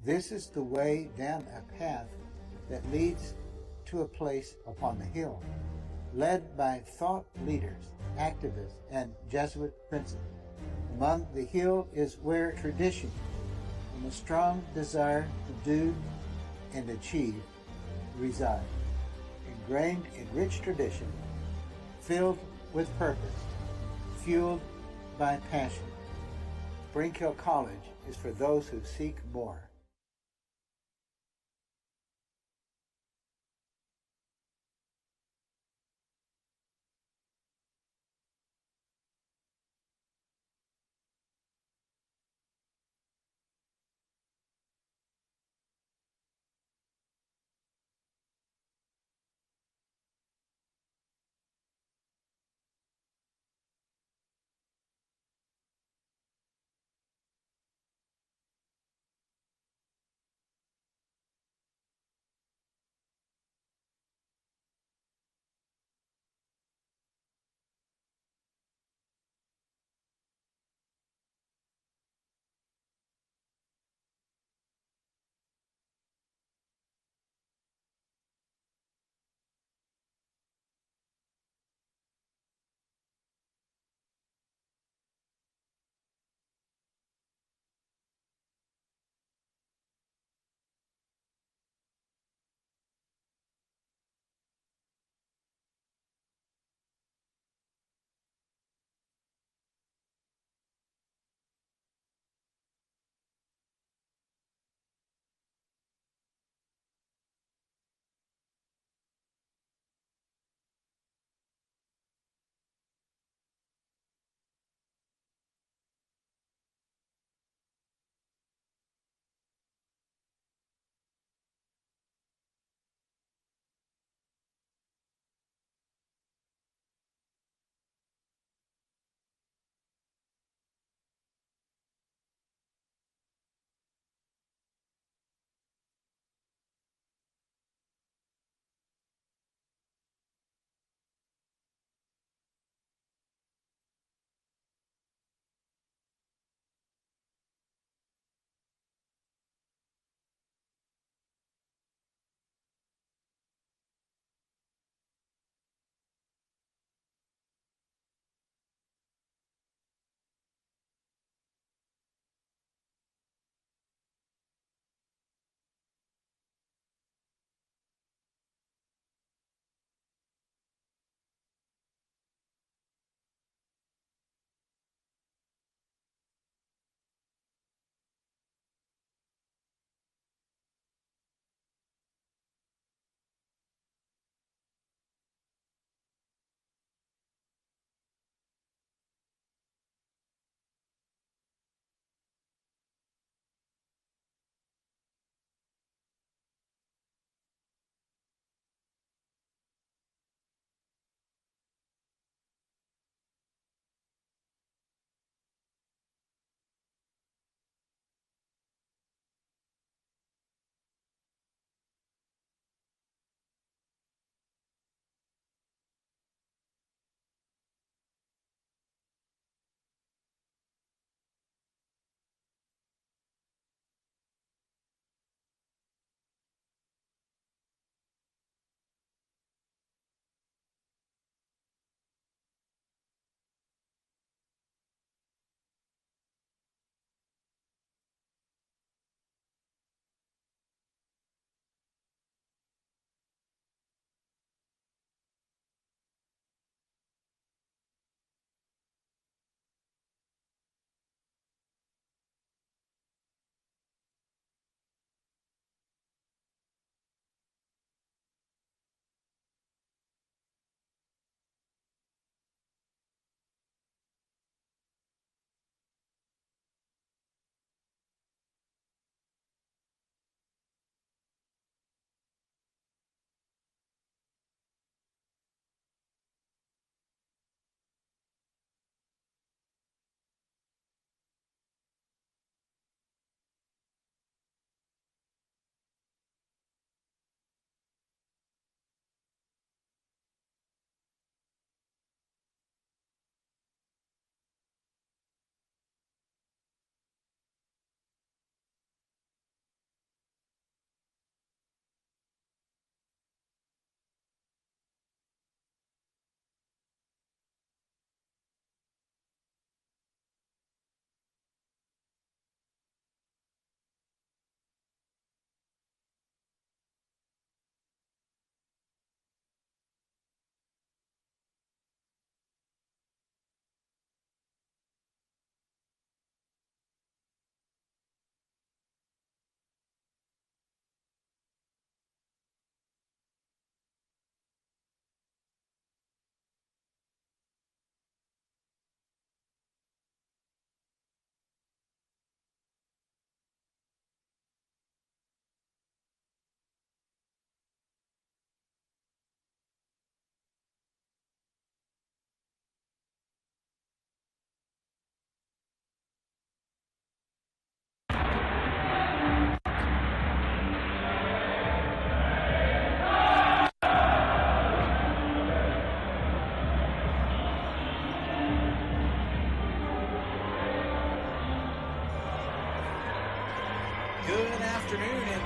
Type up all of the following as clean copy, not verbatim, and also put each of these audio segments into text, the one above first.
This is the way down a path that leads to a place upon the hill, led by thought leaders, activists, and Jesuit princes. Among the hill is where tradition and a strong desire to do and achieve reside, ingrained in rich tradition, filled with purpose, fueled by passion. Spring Hill College is for those who seek more.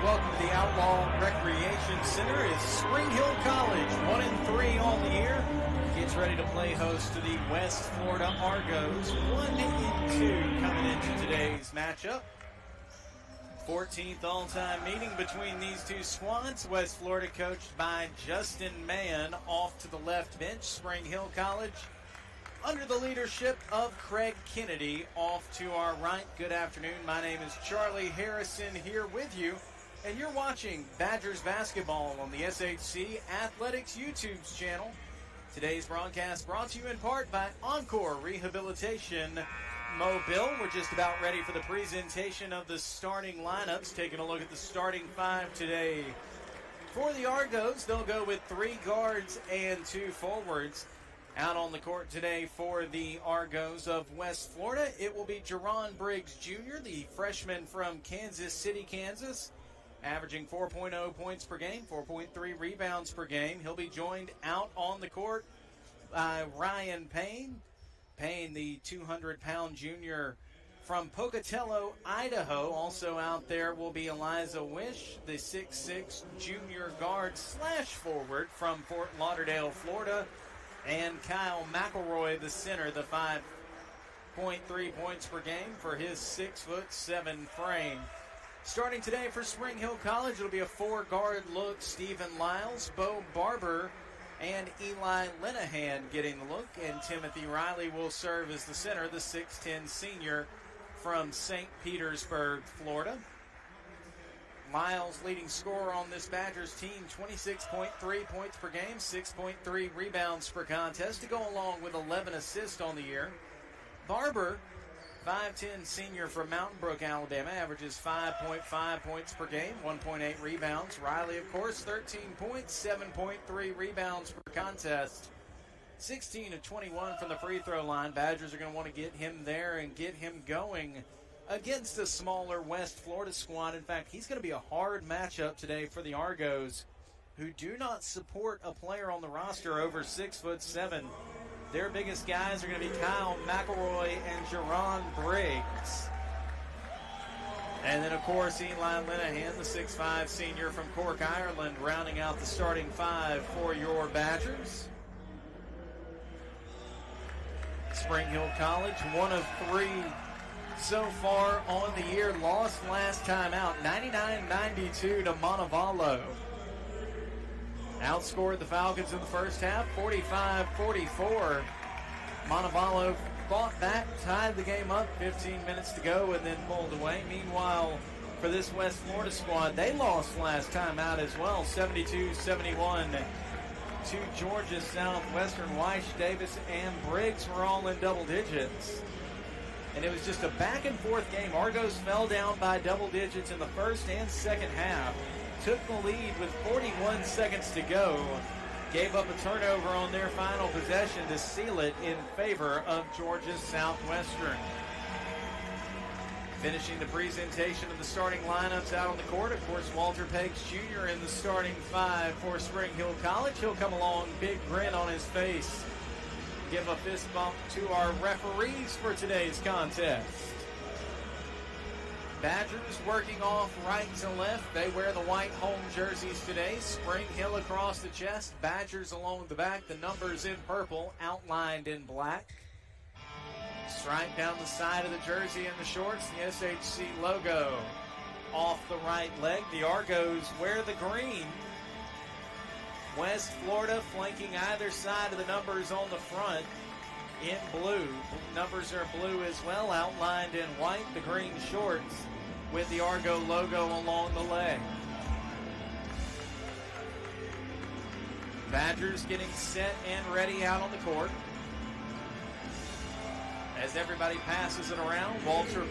Welcome to the Outlaw Recreation Center. It's Spring Hill College, 1-3 on the year. Gets ready to play host to the West Florida Argos, 1-2 coming into today's matchup. 14th all-time meeting between these two squads. West Florida coached by Justin Mann off to the left bench. Spring Hill College under the leadership of Craig Kennedy off to our right. Good afternoon. My name is Charlie Harrison here with you. And you're watching Badgers basketball on the SHC Athletics YouTube channel. Today's broadcast brought to you in part by Encore Rehabilitation Mobile. We're just about ready for the presentation of the starting lineups. Taking a look at the starting five today. For the Argos, they'll go with 3 guards and 2 forwards. Out on the court today for the Argos of West Florida, it will be Jerron Briggs Jr., the freshman from Kansas City, Kansas. Averaging 4.0 points per game, 4.3 rebounds per game. He'll be joined out on the court by Ryan Payne. Payne, the 200-pound junior from Pocatello, Idaho. Also out there will be Eliza Wish, the 6'6 junior guard / forward from Fort Lauderdale, Florida. And Kyle McElroy, the center, the 5.3 points per game for his 6'7" frame. Starting today for Spring Hill College, it'll be a 4-guard look. Stephen Lyles, Bo Barber, and Eli Linehan getting the look. And Timothy Riley will serve as the center, the 6'10 senior from St. Petersburg, Florida. Lyles, leading scorer on this Badgers team, 26.3 points per game, 6.3 rebounds per contest to go along with 11 assists on the year. Barber, 5'10 senior from Mountain Brook, Alabama, averages 5.5 points per game, 1.8 rebounds. Riley, of course, 13 points, 7.3 rebounds per contest. 16 of 21 from the free throw line. Badgers are going to want to get him there and get him going against a smaller West Florida squad. In fact, he's going to be a hard matchup today for the Argos, who do not support a player on the roster over 6'7". Their biggest guys are going to be Kyle McElroy and Jerron Briggs. And then, of course, Eli Linehan, the 6'5 senior from Cork, Ireland, rounding out the starting five for your Badgers. Spring Hill College, 1 of 3 so far on the year. Lost last time out, 99-92 to Montevallo. Outscored the Falcons in the first half, 45-44. Montevallo fought back, tied the game up, 15 minutes to go, and then pulled away. Meanwhile, for this West Florida squad, they lost last time out as well, 72-71 to Georgia Southwestern. Weiss, Davis, and Briggs were all in double digits. And it was just a back-and-forth game. Argos fell down by double digits in the first and second half. Took the lead with 41 seconds to go. Gave up a turnover on their final possession to seal it in favor of Georgia Southwestern. Finishing the presentation of the starting lineups out on the court, of course, Walter Peggs Jr. in the starting five for Spring Hill College. He'll come along, big grin on his face. Give a fist bump to our referees for today's contest. Badgers working off right to left. They wear the white home jerseys today. Spring Hill across the chest. Badgers along the back. The numbers in purple, outlined in black. Stripe down the side of the jersey and the shorts. The SHC logo off the right leg. The Argos wear the green. West Florida flanking either side of the numbers on the front in blue. Numbers are blue as well, outlined in white. The green shorts with the Argo logo along the leg. Badgers getting set and ready out on the court. As everybody passes it around, Walter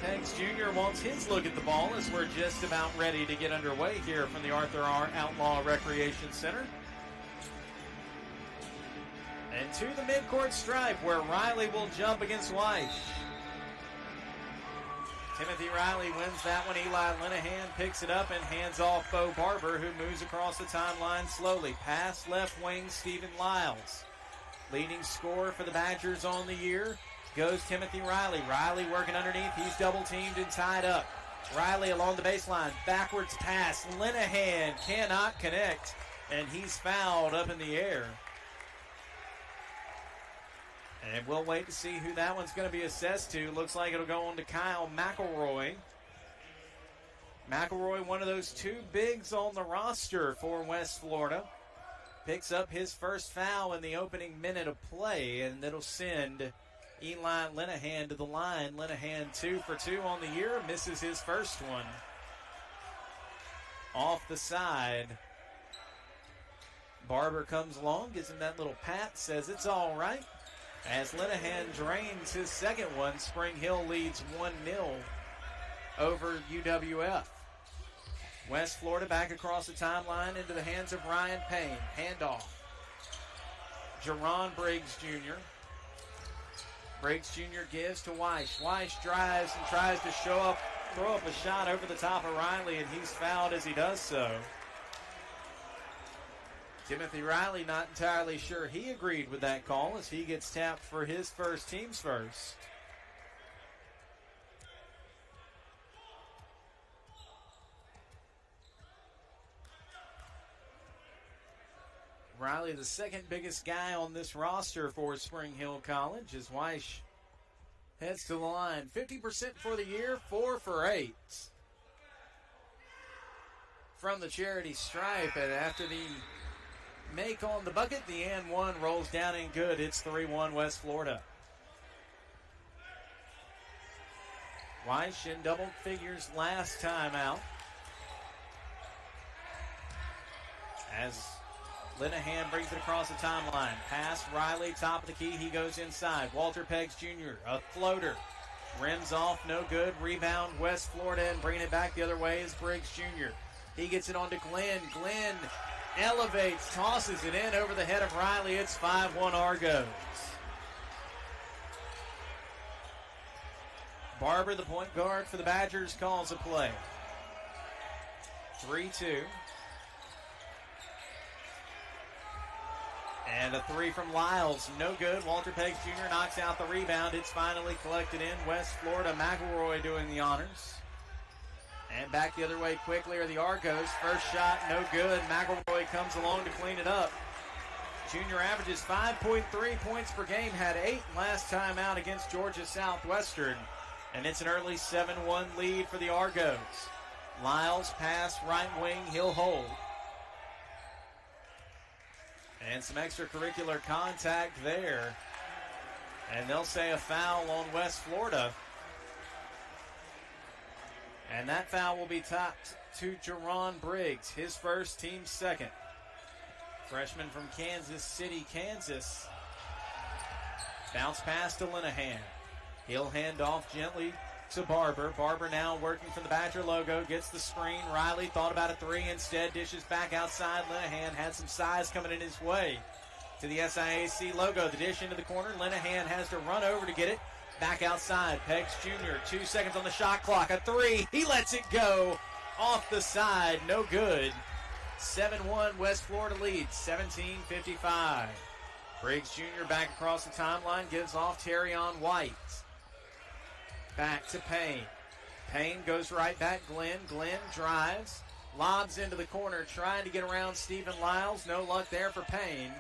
Peggs Jr. wants his look at the ball as we're just about ready to get underway here from the Arthur R. Outlaw Recreation Center. And to the midcourt stripe where Riley will jump against Weiss. Timothy Riley wins that one. Eli Linehan picks it up and hands off Bo Barber, who moves across the timeline slowly. Pass left wing, Stephen Lyles. Leading scorer for the Badgers on the year goes Timothy Riley. Riley working underneath. He's double teamed and tied up. Riley along the baseline, backwards pass. Linehan cannot connect, and he's fouled up in the air. And we'll wait to see who that one's going to be assessed to. Looks like it'll go on to Kyle McElroy. McElroy, one of those two bigs on the roster for West Florida, picks up his first foul in the opening minute of play, and that'll send Eli Linehan to the line. Linehan 2 for 2 on the year, misses his first one. Off the side. Barber comes along, gives him that little pat, says it's all right. As Linehan drains his second one, Spring Hill leads 1-0 over UWF. West Florida back across the timeline into the hands of Ryan Payne. Handoff. Jerron Briggs Jr. Briggs Jr. gives to Weiss. Weiss drives and tries to throw up a shot over the top of Riley, and he's fouled as he does so. Timothy Riley not entirely sure he agreed with that call as he gets tapped for his first, team's first. Riley, the second biggest guy on this roster for Spring Hill College, as Weiss heads to the line. 50% for the year, 4 for 8. From the charity stripe, and after the make on the bucket, the and one rolls down and good. It's 3-1 West Florida. Weiss in double figures last time out. As Linehan brings it across the timeline. Pass, Riley, top of the key. He goes inside. Walter Peggs Jr., a floater. Rims off, no good. Rebound, West Florida, and bringing it back the other way is Briggs Jr. He gets it on to Glenn. Glenn elevates, tosses it in over the head of Riley. It's 5-1 Argos. Barber, the point guard for the Badgers, calls a play. 3-2. And a three from Lyles, no good. Walter Peggs Jr. knocks out the rebound. It's finally collected in. West Florida, McElroy doing the honors. And back the other way quickly are the Argos. First shot, no good. McElroy comes along to clean it up. Junior averages 5.3 points per game. Had 8 last time out against Georgia Southwestern. And it's an early 7-1 lead for the Argos. Lyles pass right wing, he'll hold. And some extracurricular contact there. And they'll say a foul on West Florida. And that foul will be topped to Jerron Briggs, his first, team's second. Freshman from Kansas City, Kansas. Bounce pass to Linehan. He'll hand off gently to Barber. Barber now working from the Badger logo, gets the screen. Riley thought about a three, instead dishes back outside. Linehan had some size coming in his way to the SIAC logo. The dish into the corner. Linehan has to run over to get it. Back outside, Peggs Jr., 2 seconds on the shot clock. A three, he lets it go off the side, no good. 7-1 West Florida leads, 17:55. Briggs Jr. back across the timeline, gives off Terrion White. Back to Payne. Payne goes right back, Glenn. Glenn drives, lobs into the corner, trying to get around Stephen Lyles. No luck there for Payne.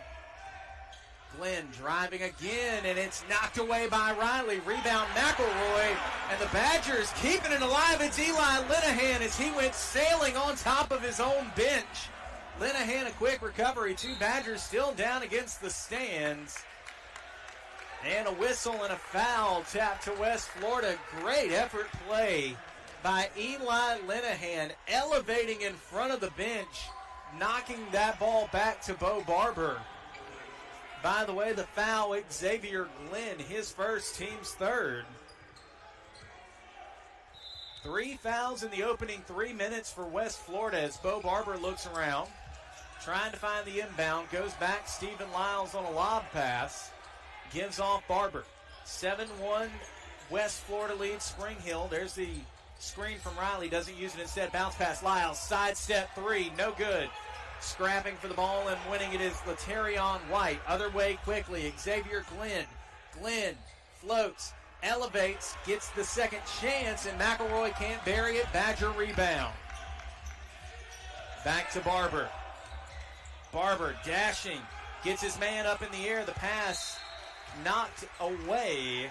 Glenn driving again, and it's knocked away by Riley. Rebound McElroy, and the Badgers keeping it alive. It's Eli Linehan as he went sailing on top of his own bench. Linehan, a quick recovery. 2 Badgers still down against the stands. And a whistle and a foul tapped to West Florida. Great effort play by Eli Linehan, elevating in front of the bench, knocking that ball back to Bo Barber. By the way, the foul, Xavier Glenn, his first, team's third. 3 fouls in the opening 3 minutes for West Florida as Bo Barber looks around, trying to find the inbound, goes back, Stephen Lyles on a lob pass, gives off Barber. 7-1 West Florida leads Spring Hill. There's the screen from Riley, doesn't use it, instead bounce pass Lyles, sidestep three, no good. Scrapping for the ball and winning it is Laterion White. Other way quickly, Xavier Glenn. Glenn floats, elevates, gets the second chance, and McElroy can't bury it. Badger rebound. Back to Barber. Barber dashing, gets his man up in the air. The pass knocked away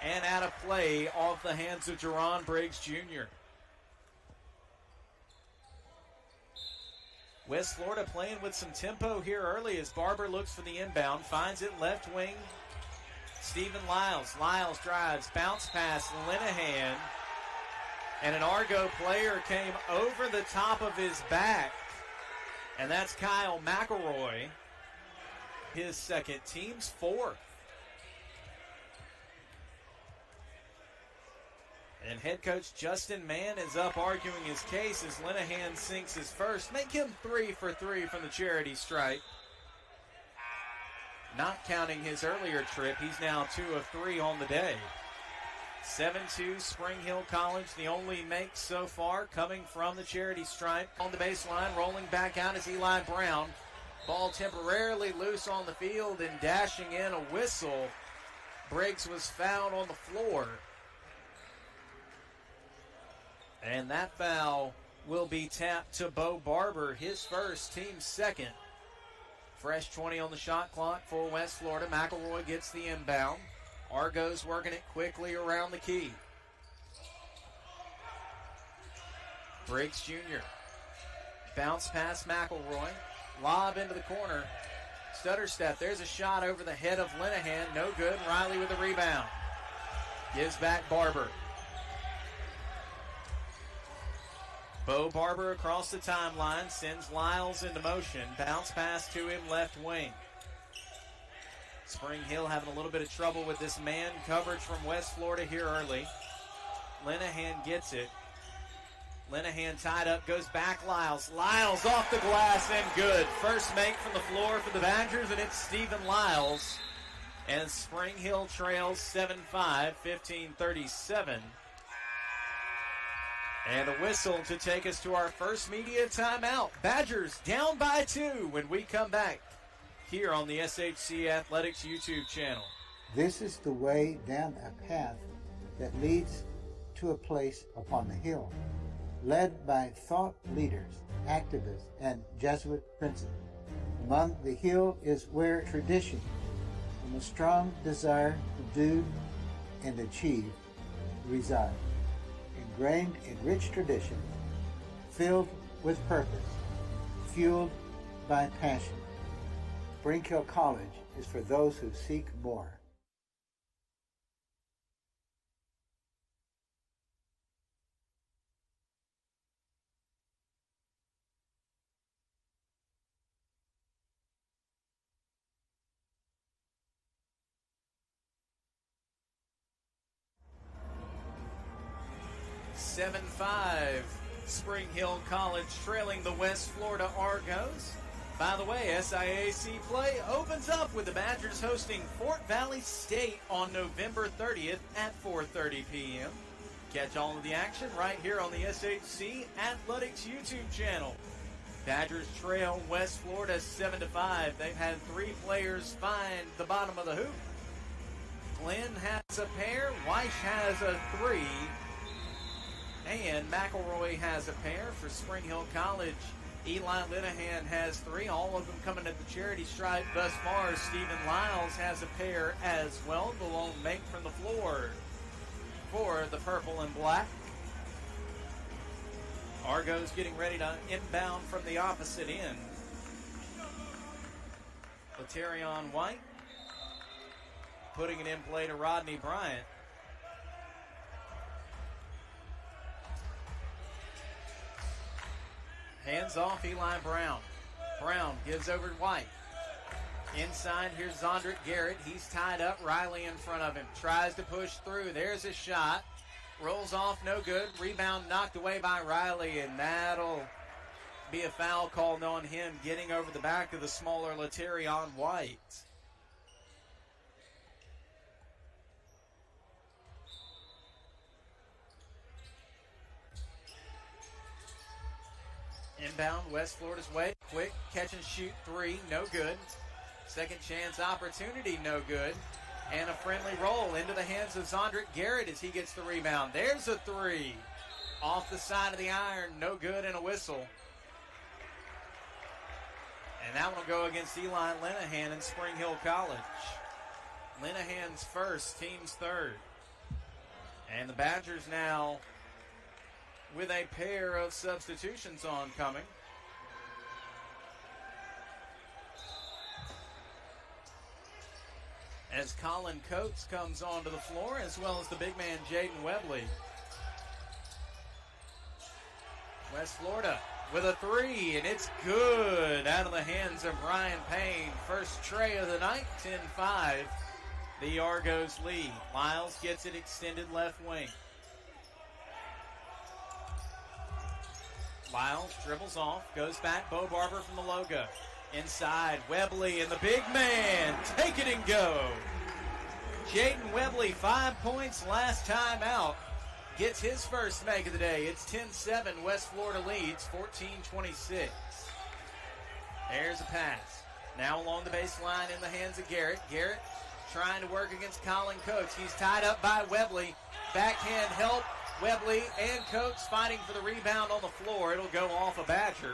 and out of play off the hands of Jerron Briggs Jr. West Florida playing with some tempo here early as Barber looks for the inbound, finds it left wing. Stephen Lyles. Lyles drives, bounce pass, Linehan. And an Argo player came over the top of his back. And that's Kyle McElroy. His second, team's fourth. And head coach Justin Mann is up arguing his case as Linehan sinks his first. Make him 3 for 3 from the charity stripe. Not counting his earlier trip, he's now 2 of 3 on the day. 7-2 Spring Hill College, the only make so far coming from the charity stripe. On the baseline, rolling back out is Eli Brown. Ball temporarily loose on the field and dashing in a whistle. Briggs was fouled on the floor. And that foul will be tapped to Bo Barber, his first, team's second. Fresh 20 on the shot clock for West Florida. McElroy gets the inbound. Argos working it quickly around the key. Briggs Jr. Bounce past McElroy. Lob into the corner. Stutter step. There's a shot over the head of Linehan. No good. Riley with the rebound. Gives back Barber. Bo Barber across the timeline, sends Lyles into motion. Bounce pass to him left wing. Spring Hill having a little bit of trouble with this man coverage from West Florida here early. Linehan gets it. Linehan tied up, goes back Lyles. Lyles off the glass and good. First make from the floor for the Badgers, and it's Stephen Lyles. And Spring Hill trails 7-5, 15-37. And a whistle to take us to our first media timeout. Badgers down by 2 when we come back here on the SHC Athletics YouTube channel. This is the way down a path that leads to a place upon the hill, led by thought leaders, activists, and Jesuit princes. Among the hill is where tradition and a strong desire to do and achieve reside. Ingrained in rich tradition, filled with purpose, fueled by passion. Spring Hill College is for those who seek more. Seven 5 Spring Hill College trailing the West Florida Argos. By the way, SIAC play opens up with the Badgers hosting Fort Valley State on November 30th at 4:30 p.m. Catch all of the action right here on the SHC Athletics YouTube channel. Badgers trail West Florida 7-5. They've had 3 players find the bottom of the hoop. Glenn has a pair, Weiss has a 3. And McElroy has a pair for Spring Hill College. Eli Linehan has 3, all of them coming at the charity stripe thus far. Stephen Lyles has a pair as well. The lone make from the floor for the purple and black. Argos getting ready to inbound from the opposite end. Laterion White putting it in play to Rodney Bryant. Hands off Eli Brown. Brown gives over to White. Inside, here's Zondrick Garrett. He's tied up. Riley in front of him. Tries to push through. There's his shot. Rolls off, no good. Rebound knocked away by Riley, and that'll be a foul called on him, getting over the back of the smaller Laterion White. Inbound, West Florida's way. Quick catch and shoot 3, no good. Second chance opportunity, no good. And a friendly roll into the hands of Zondrick Garrett as he gets the rebound. There's a three. Off the side of the iron, no good, and a whistle. And that one will go against Eli Linehan in Spring Hill College. Linehan's first, team's third. And the Badgers now with a pair of substitutions oncoming. As Colin Coates comes onto the floor, as well as the big man Jaden Webley. West Florida with a three, and it's good out of the hands of Brian Payne. First tray of the night, 10-5. The Argos lead. Lyles gets it extended left wing. Lyles dribbles off, goes back, Bo Barber from the logo. Inside, Webley and the big man, take it and go. Jaden Webley, 5 points last time out, gets his first make of the day. It's 10-7, West Florida leads, 14-26. There's a pass. Now along the baseline in the hands of Garrett. Garrett trying to work against Colin Coates. He's tied up by Webley. Backhand help, Webley and Coates fighting for the rebound on the floor. It'll go off a Badger.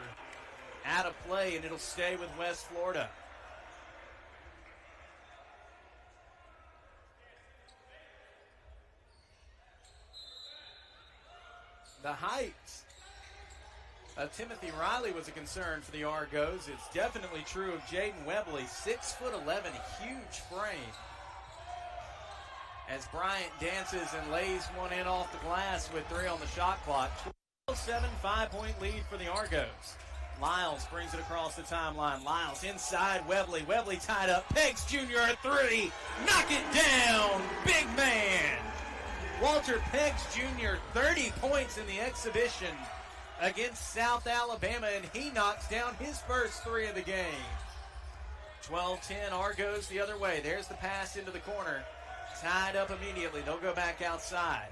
Out of play, and it'll stay with West Florida. The height of Timothy Riley was a concern for the Argos. It's definitely true of Jaden Webley, 6'11", huge frame. As Bryant dances and lays one in off the glass with 3 on the shot clock. 12-7, 5-point lead for the Argos. Lyles brings it across the timeline. Lyles inside Webley. Webley tied up. Peggs Jr. a three. Knock it down. Big man. Walter Peggs Jr. 30 points in the exhibition against South Alabama, and he knocks down his first three of the game. 12-10, Argos the other way. There's the pass into the corner. Tied up immediately. They'll go back outside.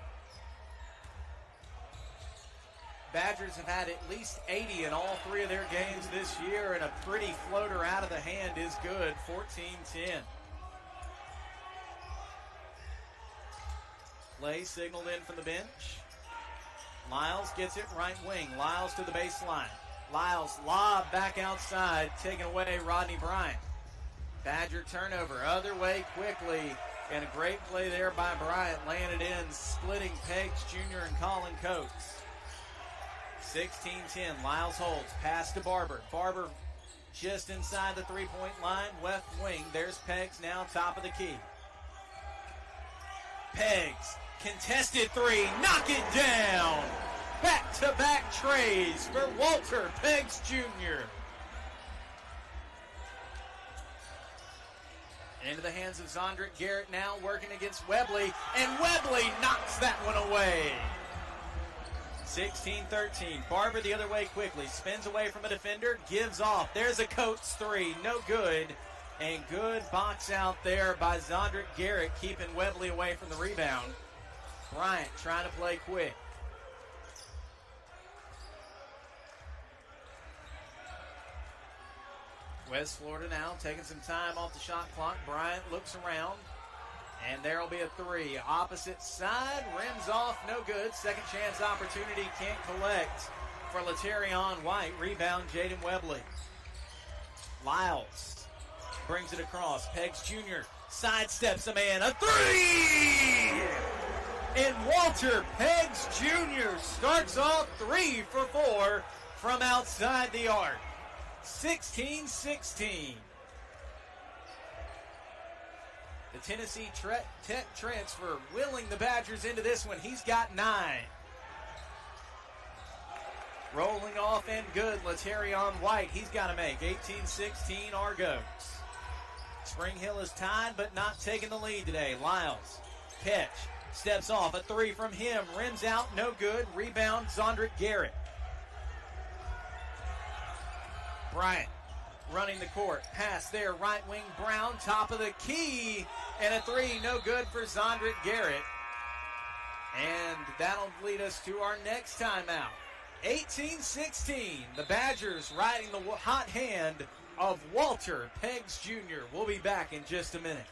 Badgers have had at least 80 in all 3 of their games this year, and a pretty floater out of the hand is good, 14-10. Play signaled in from the bench. Lyles gets it right wing. Lyles to the baseline. Lyles lob back outside, taken away Rodney Bryant. Badger turnover, other way quickly, and a great play there by Bryant, laying it in, splitting Peggs Jr. and Colin Coates. 16-10, Lyles holds, pass to Barber. Barber just inside the three-point line, left wing. There's Peggs now top of the key. Peggs, contested three, knock it down. Back-to-back trays for Walter Peggs Jr. Into the hands of Zondrick Garrett now working against Webley, and Webley knocks that one away. 16-13. Barber the other way quickly. Spins away from a defender. Gives off. There's a Coates three. No good. And good box out there by Zondrick Garrett, keeping Webley away from the rebound. Bryant trying to play quick. West Florida now taking some time off the shot clock. Bryant looks around. And there will be a three. Opposite side, rims off, no good. Second chance opportunity, can't collect for Laterion White. Rebound, Jaden Webley. Lyles brings it across. Peggs Jr. sidesteps a man. A three! And Walter Peggs Jr. starts off 3 for 4 from outside the arc. 16-16. The Tennessee Tech transfer willing the Badgers into this one. He's got 9. Rolling off and good. Laterion White. He's got to make 18-16 Argos. Spring Hill is tied but not taking the lead today. Lyles. Catch. Steps off. A three from him. Rims out. No good. Rebound. Zondrick Garrett. Bryant. Running the court. Pass there. Right wing Brown. Top of the key. And a three. No good for Zondrick Garrett. And that'll lead us to our next timeout. 18-16. The Badgers riding the hot hand of Walter Peggs Jr. We'll be back in just a minute.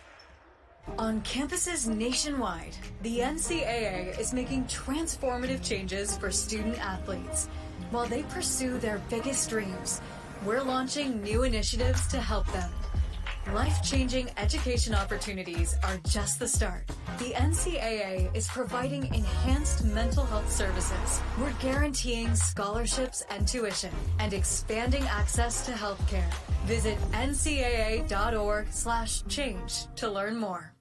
On campuses nationwide, the NCAA is making transformative changes for student athletes. While they pursue their biggest dreams, we're launching new initiatives to help them. Life-changing education opportunities are just the start. The NCAA is providing enhanced mental health services. We're guaranteeing scholarships and tuition and expanding access to healthcare. Visit ncaa.org/change to learn more.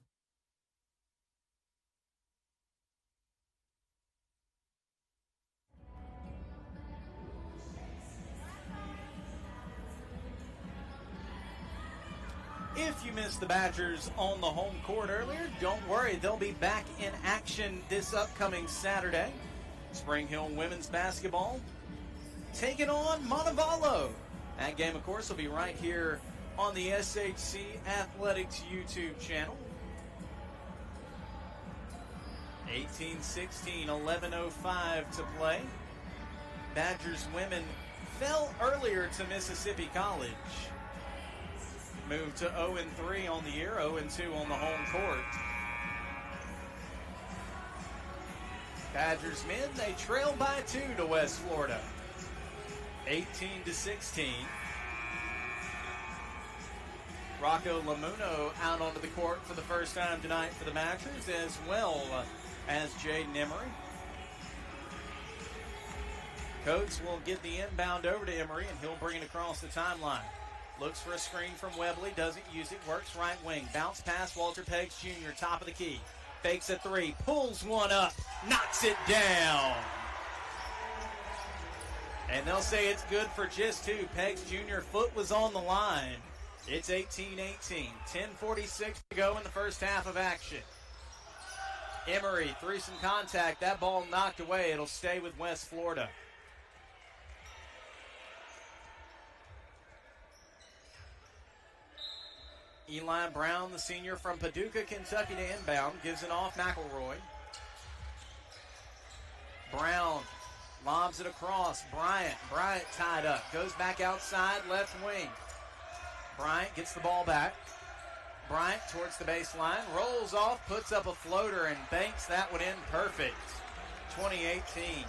If you missed the Badgers on the home court earlier, don't worry. They'll be back in action this upcoming Saturday. Spring Hill women's basketball taking on Montevallo. That game, of course, will be right here on the SHC Athletics YouTube channel. 18-16, 11:05 to play. Badgers women fell earlier to Mississippi College. Moved to 0-3 on the year, 0-2 on the home court. Badgers men, they trail by 2 to West Florida. 18-16. Rocco Lamuno out onto the court for the first time tonight for the Badgers, as well as Jaden Emery. Coates will get the inbound over to Emery, and he'll bring it across the timeline. Looks for a screen from Webley, doesn't use it, works right wing. Bounce pass, Walter Peggs Jr., top of the key. Fakes a three, pulls one up, knocks it down. And they'll say it's good for just 2. Peggs Jr. foot was on the line. It's 18-18, 10:46 to go in the first half of action. Emery through some contact, that ball knocked away. It'll stay with West Florida. Eli Brown, the senior from Paducah, Kentucky, to inbound. Gives it off McElroy. Brown lobs it across. Bryant tied up. Goes back outside, left wing. Bryant gets the ball back. Bryant towards the baseline. Rolls off, puts up a floater, and banks that one in perfect. 2018.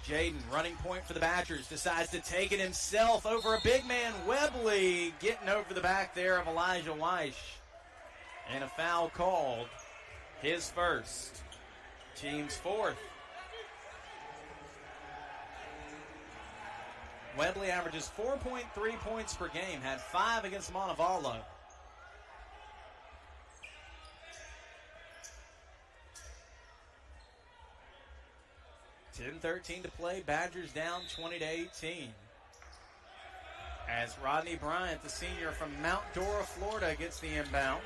Jaden, running point for the Badgers, decides to take it himself over a big man, Webley, getting over the back there of Elijah Weish. And a foul called, his first, team's fourth. Webley averages 4.3 points per game, had 5 against Montevallo. .13 to play, Badgers down 20-18. As Rodney Bryant, the senior from Mount Dora, Florida, gets the inbound.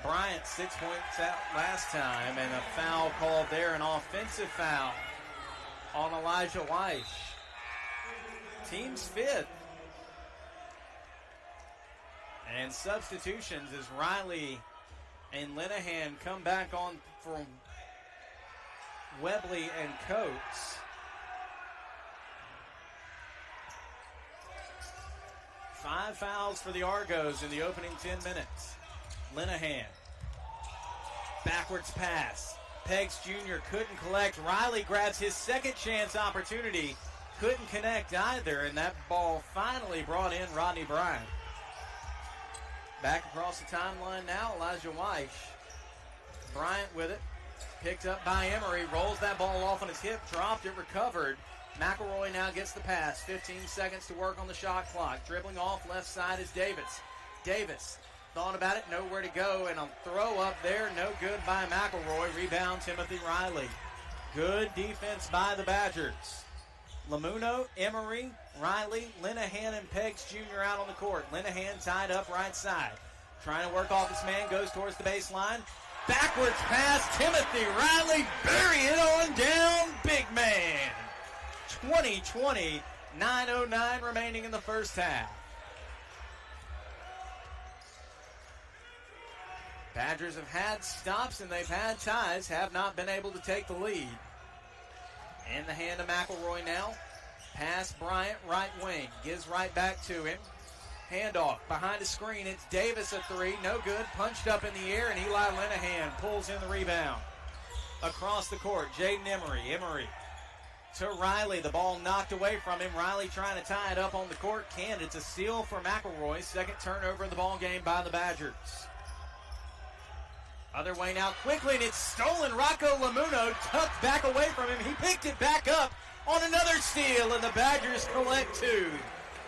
Bryant 6 points out last time, and a foul called there, an offensive foul on Elijah Weish. Team's 5th. And substitutions as Riley and Linehan come back on from Webley and Coates. Five fouls for the Argos in the opening 10 minutes. Linehan. Backwards pass. Peggs Jr. couldn't collect. Riley grabs his second chance opportunity. Couldn't connect either, and that ball finally brought in Rodney Bryant. Back across the timeline now, Elijah Weish. Bryant with it. Picked up by Emery, rolls that ball off on his hip, dropped it, recovered. McElroy now gets the pass. 15 seconds to work on the shot clock. Dribbling off left side is Davis. Davis thought about it, nowhere to go, and a throw up there, no good by McElroy. Rebound, Timothy Riley. Good defense by the Badgers. Lamuno, Emery, Riley, Linehan, and Peggs Jr. out on the court. Linehan tied up right side. Trying to work off his man, goes towards the baseline. Backwards pass, Timothy Riley, bury it on down, big man. 20-20, 9:09 remaining in the first half. Badgers have had stops and they've had ties, have not been able to take the lead. In the hand of McElroy now. Pass Bryant, right wing, gives right back to him. Handoff behind the screen. It's Davis a three. No good. Punched up in the air, and Eli Linehan pulls in the rebound. Across the court, Jaden Emery. Emery to Riley. The ball knocked away from him. Riley trying to tie it up on the court. Can't. It's a steal for McElroy. Second turnover in the ball game by the Badgers. Other way now quickly, and it's stolen. Rocco Lamuno tucked back away from him. He picked it back up on another steal, and the Badgers collect two.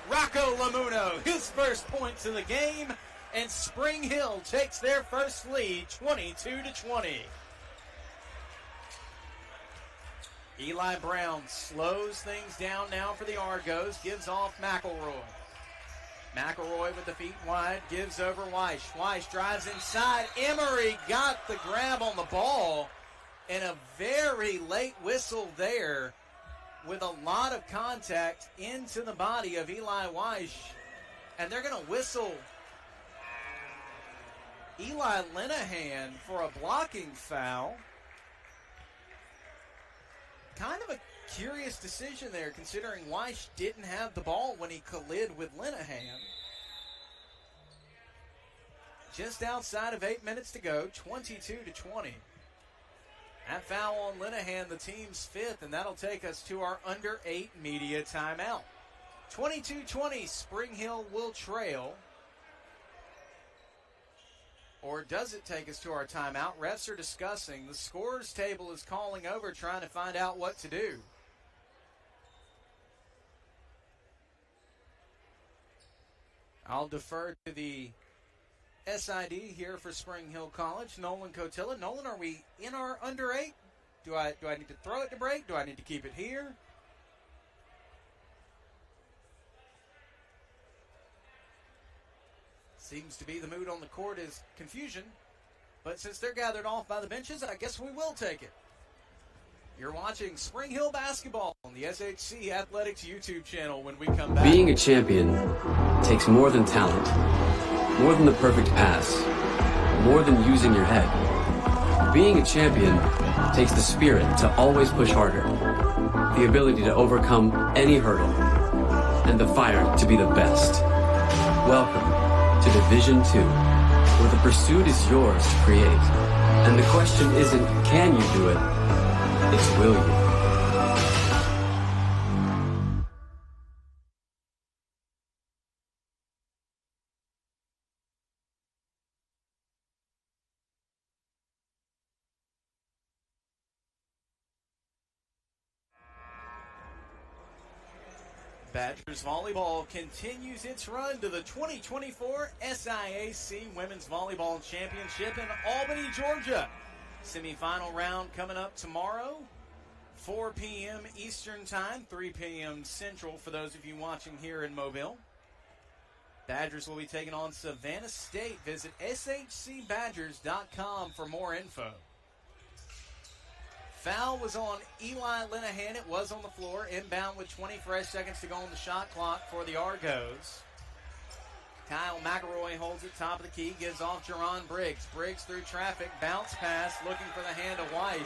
Rocco Lamuno, his first points of the game, and Spring Hill takes their first lead, 22-20. Eli Brown slows things down now for the Argos, gives off McElroy. McElroy with the feet wide, gives over Weiss. Weiss drives inside. Emery got the grab on the ball, and a very late whistle there with a lot of contact into the body of Eli Weiss. And they're going to whistle Eli Linehan for a blocking foul. Kind of a curious decision there, considering Weiss didn't have the ball when he collided with Linehan. Just outside of 8 minutes to go, 22-20. That foul on Linehan, the team's fifth, and that'll take us to our under 8 media timeout. 22-20, Spring Hill will trail. Or does it take us to our timeout? Refs are discussing. The scores table is calling over, trying to find out what to do. I'll defer to the SID here for Spring Hill College, Nolan Cotilla. Nolan, are we in our under 8? Do I need to throw it to break? Do I need to keep it here? Seems to be the mood on the court is confusion. But since they're gathered off by the benches, I guess we will take it. You're watching Spring Hill basketball on the SHC Athletics YouTube channel when we come back. Being a champion takes more than talent, more than the perfect pass, more than using your head. Being a champion takes the spirit to always push harder, the ability to overcome any hurdle, and the fire to be the best. Welcome to Division 2, where the pursuit is yours to create. And the question isn't, can you do it? It's, will you? Badgers volleyball continues its run to the 2024 SIAC Women's Volleyball Championship in Albany, Georgia. Semifinal round coming up tomorrow, 4 p.m. Eastern Time, 3 p.m. Central for those of you watching here in Mobile. Badgers will be taking on Savannah State. Visit shcbadgers.com for more info. Foul was on Eli Linehan. It was on the floor. Inbound with 20 fresh seconds to go on the shot clock for the Argos. Kyle McElroy holds it top of the key, gives off Jerron Briggs. Briggs through traffic, bounce pass, looking for the hand of Weiss.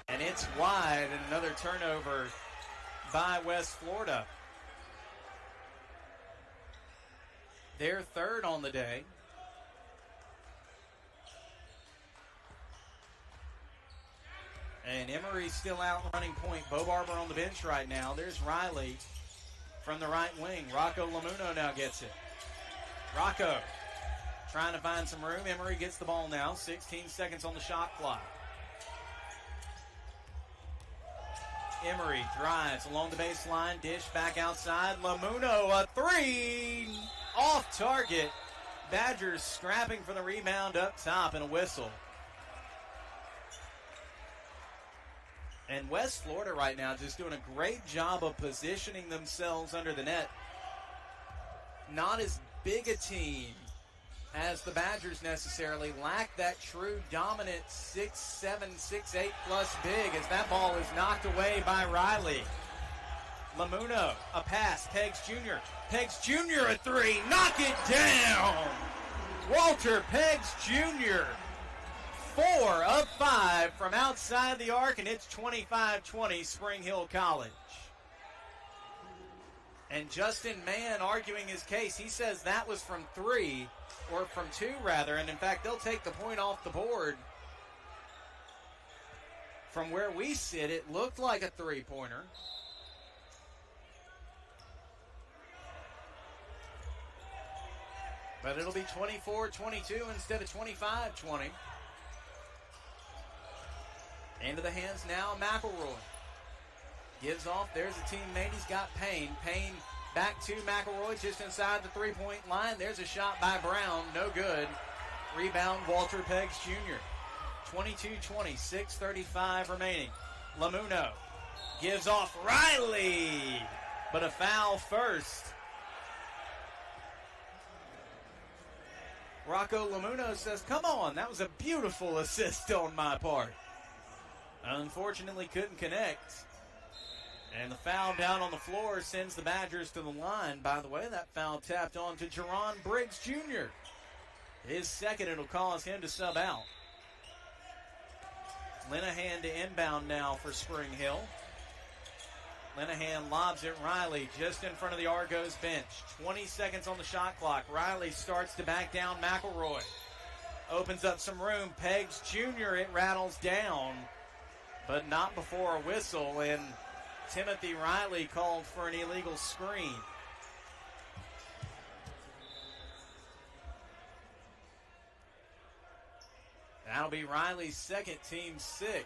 And it's wide, and another turnover by West Florida. They're third on the day. And Emery's still out running point. Bo Barber on the bench right now. There's Riley from the right wing. Rocco Lamuno now gets it. Rocco trying to find some room. Emery gets the ball now. 16 seconds on the shot clock. Emery drives along the baseline. Dish back outside. Lamuno, a three. Off target. Badgers scrapping for the rebound up top and a whistle. And West Florida right now just doing a great job of positioning themselves under the net. Not as big a team as the Badgers necessarily. Lack that true dominant 6'7", 6'8" plus big as that ball is knocked away by Riley. Lamuno, a pass. Peggs Jr. Peggs Jr. a three. Knock it down. Walter Peggs Jr. 4 of 5 from outside the arc, and it's 25-20 Spring Hill College. And Justin Mann arguing his case. He says that was from 3, or from 2 rather, and in fact they'll take the point off the board. From where we sit, it looked like a 3-pointer. But it'll be 24-22 instead of 25-20. Into the hands now, McElroy. Gives off, there's a teammate, he's got Payne. Payne back to McElroy just inside the 3-point line. There's a shot by Brown, no good. Rebound, Walter Peggs Jr. 22-20, 6:35 remaining. Lamuno gives off Riley, but a foul first. Rocco Lamuno says, come on, that was a beautiful assist on my part. Unfortunately couldn't connect. And the foul down on the floor sends the Badgers to the line. By the way, that foul tapped on to Jerron Briggs Jr. His second, it'll cause him to sub out. Linehan to inbound now for Spring Hill. Linehan lobs it. Riley just in front of the Argos bench. 20 seconds on the shot clock. Riley starts to back down McElroy. Opens up some room. Peggs Jr. It rattles down, but not before a whistle, and Timothy Riley called for an illegal screen. That'll be Riley's second, team 6.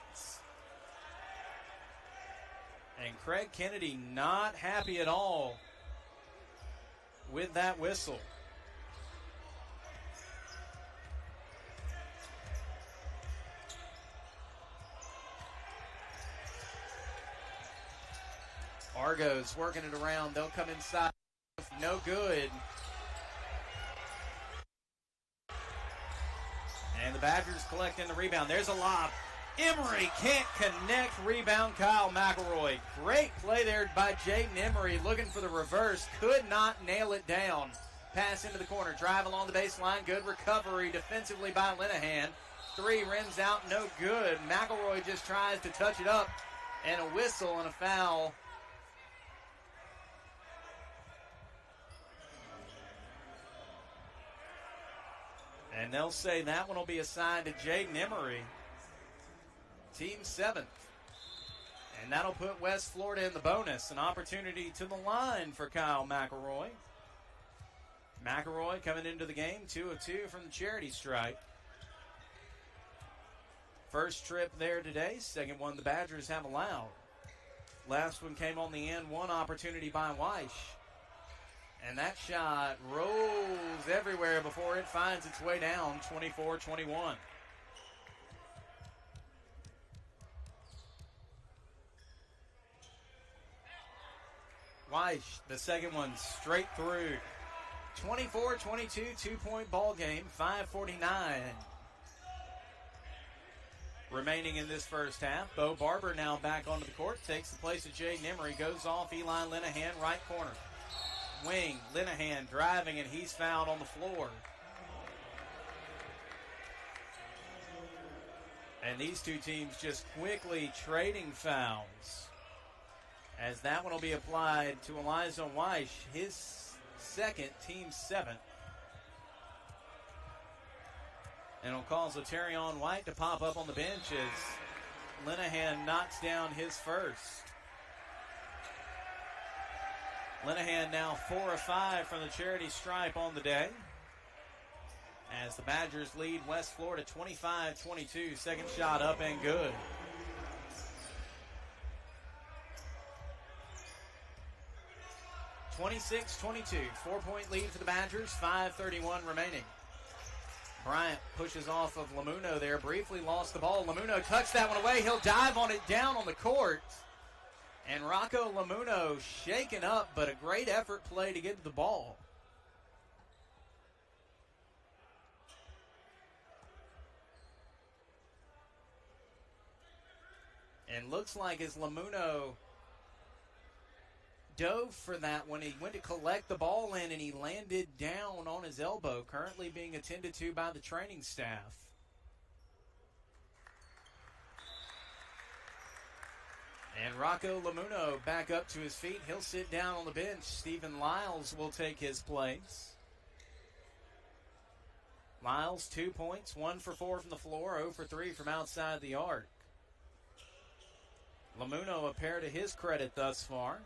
And Craig Kennedy not happy at all with that whistle. Argos working it around. They'll come inside. No good. And the Badgers collecting the rebound. There's a lob. Emery can't connect. Rebound, Kyle McElroy. Great play there by Jaden Emery, looking for the reverse. Could not nail it down. Pass into the corner. Drive along the baseline. Good recovery defensively by Linehan. 3 rims out. No good. McElroy just tries to touch it up. And a whistle and a foul. And they'll say that one will be assigned to Jaden Emery. Team 7th. And that'll put West Florida in the bonus. An opportunity to the line for Kyle McElroy. McElroy coming into the game, 2 of 2 from the charity stripe. First trip there today, second one the Badgers have allowed. Last one came on the end, one opportunity by Weish. And that shot rolls everywhere before it finds its way down, 24-21. Weish, the second one straight through. 24-22, 2-point ball game, 5:49 remaining in this first half. Bo Barber now back onto the court, takes the place of Jaden Emery, goes off Eli Linehan, right corner. Wing, Linehan driving, and he's fouled on the floor. And these two teams just quickly trading fouls, as that one will be applied to Elijah Weish, his second, team 7th. And it'll cause Latarion White to pop up on the bench as Linehan knocks down his first. Linehan now 4 of 5 from the charity stripe on the day, as the Badgers lead West Florida 25-22. Second shot up and good. (26-22), 4-point lead for the Badgers, 5:31 remaining. Bryant pushes off of Lamuno there, briefly lost the ball. Lamuno tucks that one away. He'll dive on it down on the court. And Rocco Lamuno shaken up, but a great effort play to get to the ball. And looks like as Lamuno dove for that when he went to collect the ball in, and he landed down on his elbow, currently being attended to by the training staff. And Rocco Lamuno back up to his feet. He'll sit down on the bench. Stephen Lyles will take his place. Lyles, 2 points, 1 for 4 from the floor, 0 for 3 from outside the arc. Lamuno, a pair to his credit thus far.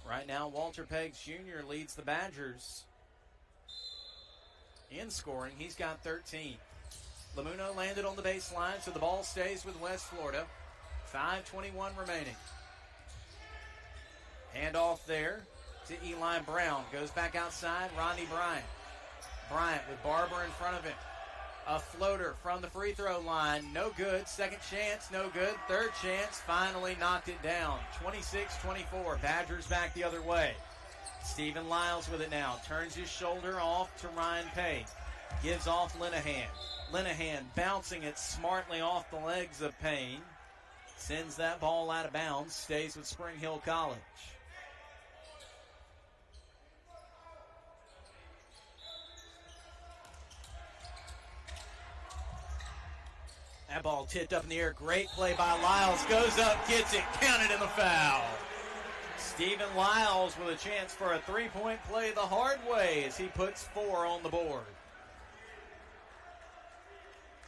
Right now, Walter Peggs Jr. leads the Badgers in scoring. He's got 13. Lamuno landed on the baseline, so the ball stays with West Florida. 5:21 remaining. Handoff there to Eli Brown. Goes back outside, Rodney Bryant. Bryant with Barber in front of him. A floater from the free throw line. No good. Second chance, no good. Third chance, finally knocked it down. 26-24. Badgers back the other way. Stephen Lyles with it now. Turns his shoulder off to Ryan Payne. Gives off Linehan. Linehan bouncing it smartly off the legs of Payne. Sends that ball out of bounds. Stays with Spring Hill College. That ball tipped up in the air. Great play by Lyles. Goes up, gets it, counted in the foul. Stephen Lyles with a chance for a three-point play the hard way as he puts 4 on the board.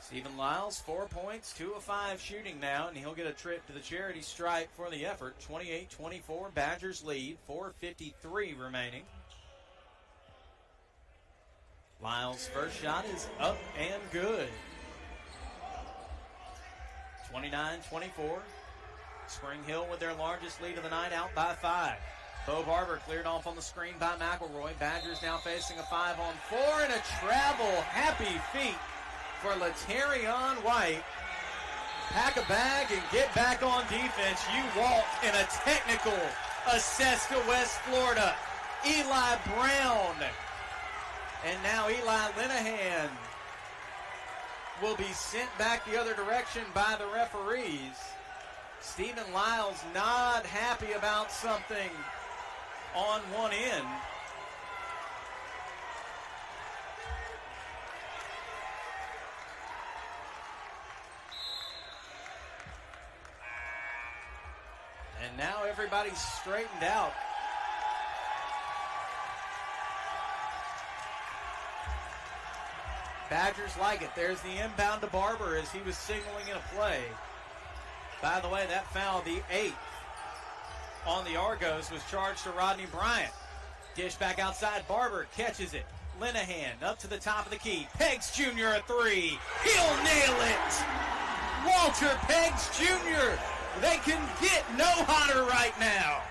Stephen Lyles, 4 points, 2 of 5 shooting now, and he'll get a trip to the charity stripe for the effort. 28-24, Badgers lead, 4:53 remaining. Lyles' first shot is up and good. 29-24. Spring Hill with their largest lead of the night, out by 5. Bo Barber cleared off on the screen by McElroy. Badgers now facing a 5-on-4 and a travel. Happy feet for Latarion White. Pack a bag and get back on defense. You walk in a technical assist to West Florida. Eli Brown. And now Eli Linehan will be sent back the other direction by the referees. Stephen Lyles not happy about something on one end. And now everybody's straightened out. Badgers like it. There's the inbound to Barber as he was signaling in a play. By the way, that foul, the 8th on the Argos, was charged to Rodney Bryant. Dish back outside. Barber catches it. Linehan up to the top of the key. Peggs Jr. a 3. He'll nail it. Walter Peggs Jr. They can get no hotter right now.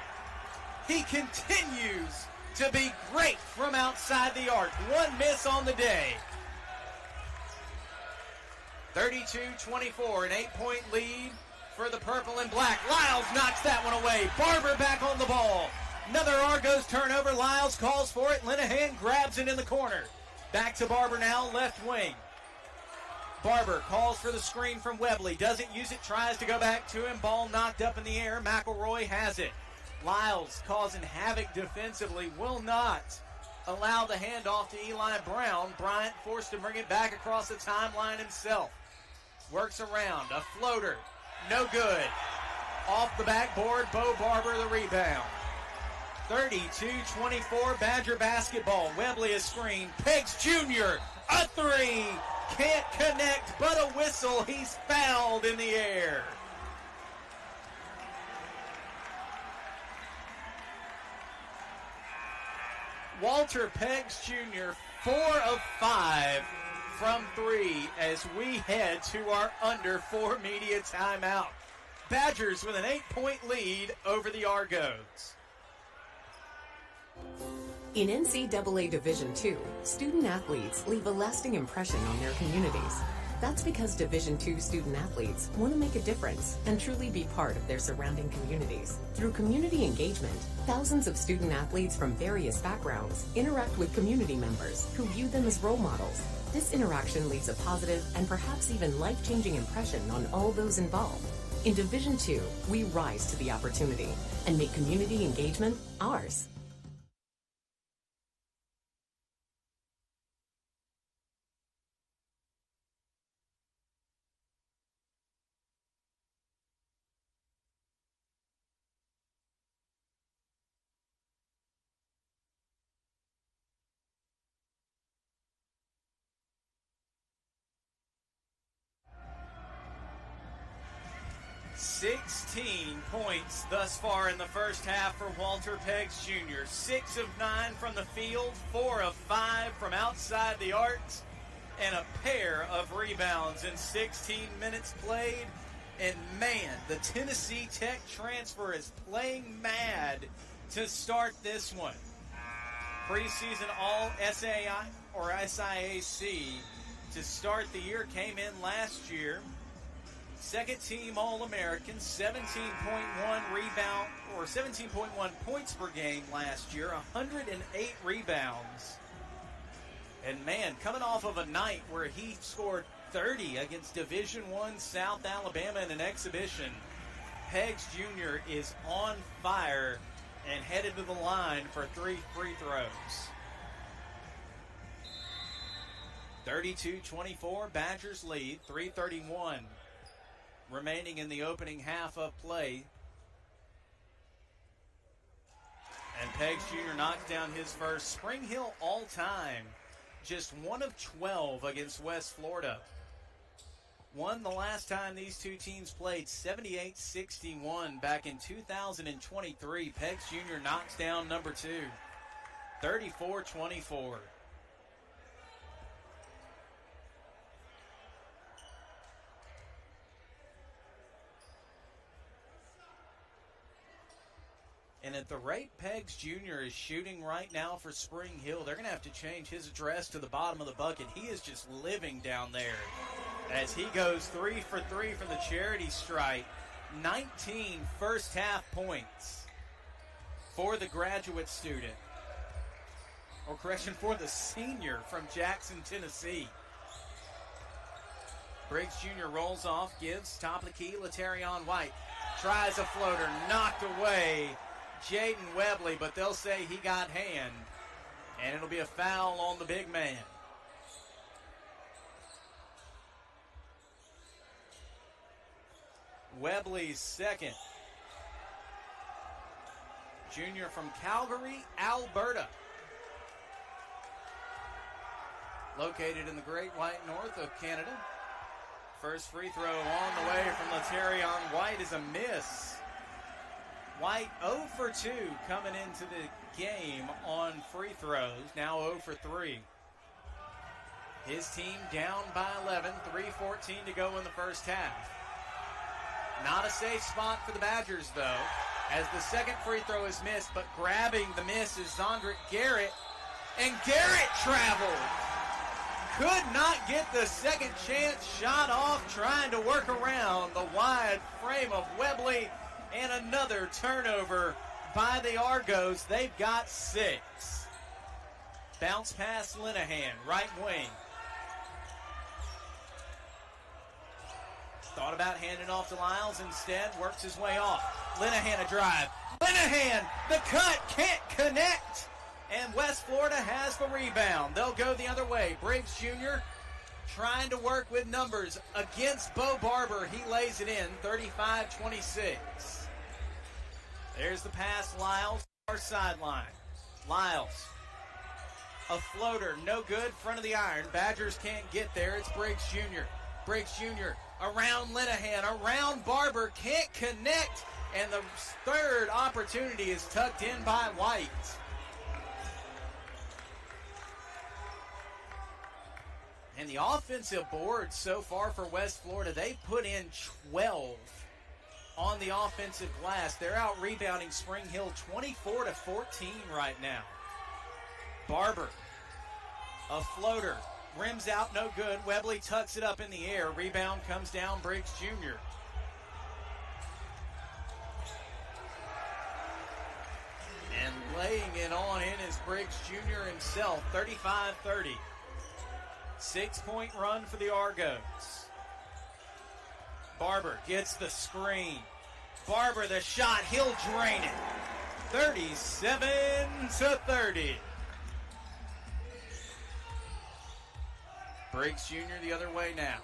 He continues to be great from outside the arc. 1 miss on the day. 32-24, an 8-point lead for the purple and black. Lyles knocks that one away. Barber back on the ball. Another Argos turnover. Lyles calls for it. Linehan grabs it in the corner. Back to Barber now, left wing. Barber calls for the screen from Webley. Doesn't use it, tries to go back to him. Ball knocked up in the air. McElroy has it. Lyles causing havoc defensively. Will not allow the handoff to Eli Brown. Bryant forced to bring it back across the timeline himself. Works around. A floater. No good. Off the backboard, Bo Barber the rebound. 32-24, Badger basketball. Webley a screen. Peggs Jr. a 3. Can't connect, but a whistle. He's fouled in the air. Walter Peggs Jr., 4 of 5 from 3 as we head to our under 4 media timeout. Badgers with an 8-point lead over the Argos. In NCAA Division II, student athletes leave a lasting impression on their communities. That's because Division II student athletes want to make a difference and truly be part of their surrounding communities. Through community engagement, thousands of student athletes from various backgrounds interact with community members who view them as role models. This interaction leaves a positive and perhaps even life-changing impression on all those involved. In Division II, we rise to the opportunity and make community engagement ours. 16 points thus far in the first half for Walter Peggs Jr. 6 of 9 from the field, 4 of 5 from outside the arc, and a pair of rebounds in 16 minutes played. And man, the Tennessee Tech transfer is playing mad to start this one. Preseason All SAI or SIAC to start the year, came in last year. Second team All-American, 17.1 rebound or 17.1 points per game last year, 108 rebounds. And man, coming off of a night where he scored 30 against Division I South Alabama in an exhibition, Peggs Jr. is on fire and headed to the line for 3 free throws. 32-24, Badgers lead, 3:31 remaining in the opening half of play. And Peggs Jr. knocks down his first. Spring Hill all-time, just 1 of 12 against West Florida. Won the last time these two teams played, 78-61 back in 2023. Peggs Jr. knocks down number 2, 34-24. And at the rate Peggs Jr. is shooting right now for Spring Hill, they're going to have to change his address to the bottom of the bucket. He is just living down there as he goes 3 for 3 from the charity stripe. 19 first half points for the graduate student. Or correction, for the senior from Jackson, Tennessee. Briggs Jr. rolls off, gives top of the key, Latarion White. Tries a floater, knocked away. Jaden Webley, but they'll say he got hand, and it'll be a foul on the big man. Webley's second. Junior from Calgary, Alberta. Located in the Great White North of Canada. First free throw on the way from Latarion White is a miss. White 0 for 2 coming into the game on free throws, now 0 for 3. His team down by 11, 3:14 to go in the first half. Not a safe spot for the Badgers, though, as the second free throw is missed, but grabbing the miss is Zondrick Garrett, and Garrett traveled. Could not get the second chance shot off, trying to work around the wide frame of Webley. And another turnover by the Argos. They've got 6. Bounce pass Linehan, right wing. Thought about handing off to Lyles, instead works his way off. Linehan a drive. Linehan, the cut, can't connect. And West Florida has the rebound. They'll go the other way. Briggs Jr. trying to work with numbers against Bo Barber. He lays it in, 35-26. There's the pass, Lyles, far sideline. Lyles, a floater, no good, front of the iron. Badgers can't get there. It's Briggs Jr. Briggs Jr. around Linehan, around Barber, can't connect. And the third opportunity is tucked in by White. And the offensive board so far for West Florida, they've put in 12 on the offensive glass. They're out rebounding Spring Hill 24-14 right now. Barber, a floater, rims out, no good. Webley tucks it up in the air. Rebound comes down, Briggs Jr. And laying it on in is Briggs Jr. himself, 35-30. 6-point run for the Argos. Barber gets the screen. Barber the shot, he'll drain it. 37-30. Briggs Jr. the other way now.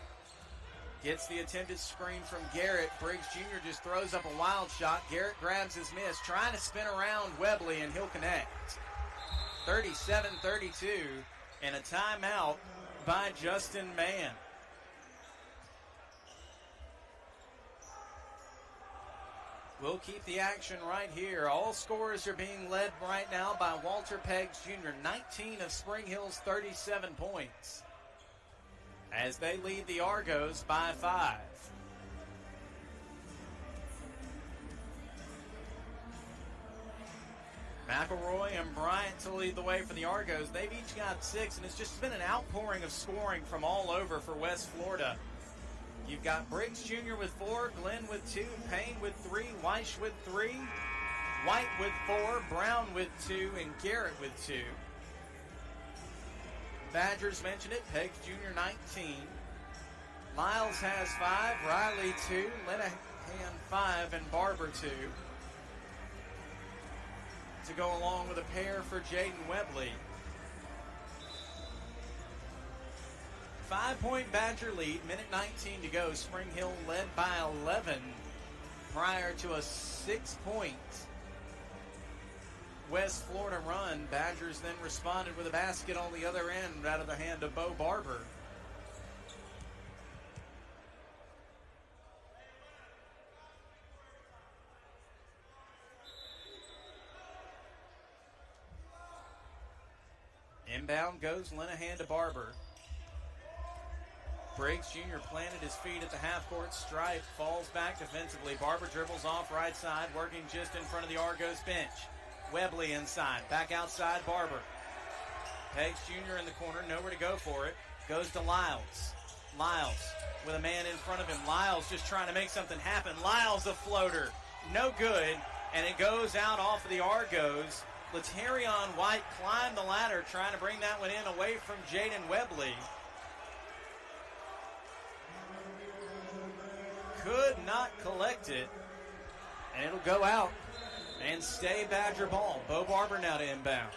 Gets the attempted screen from Garrett. Briggs Jr. just throws up a wild shot. Garrett grabs his miss, trying to spin around Webley, and he'll connect. 37-32, and a timeout by Justin Mann. We'll keep the action right here. All scores are being led right now by Walter Peggs Jr., 19 of Spring Hill's 37 points, as they lead the Argos by 5. McElroy and Bryant to lead the way for the Argos. They've each got 6, and it's just been an outpouring of scoring from all over for West Florida. You've got Briggs Jr. with 4, Glenn with 2, Payne with 3, Weish with 3, White with 4, Brown with 2, and Garrett with 2. Badgers mentioned it, Peggs Jr. 19. Lyles has 5, Riley 2, Linehan 5, and Barber 2. To go along with a pair for Jaden Webley. 5-point Badger lead, minute 19 to go. Spring Hill led by 11 prior to a 6-point West Florida run. Badgers then responded with a basket on the other end out of the hand of Bo Barber. Inbound goes Linehan to Barber. Briggs Jr. planted his feet at the half-court stripe, falls back defensively. Barber dribbles off right side, working just in front of the Argos bench. Webley inside, back outside Barber. Peggs Jr. in the corner, nowhere to go for it. Goes to Lyles. Lyles with a man in front of him. Lyles just trying to make something happen. Lyles a floater, no good, and it goes out off of the Argos. Latarion White climbed the ladder trying to bring that one in away from Jaden Webley. Could not collect it, and it'll go out and stay Badger ball. Bo Barber now to inbound.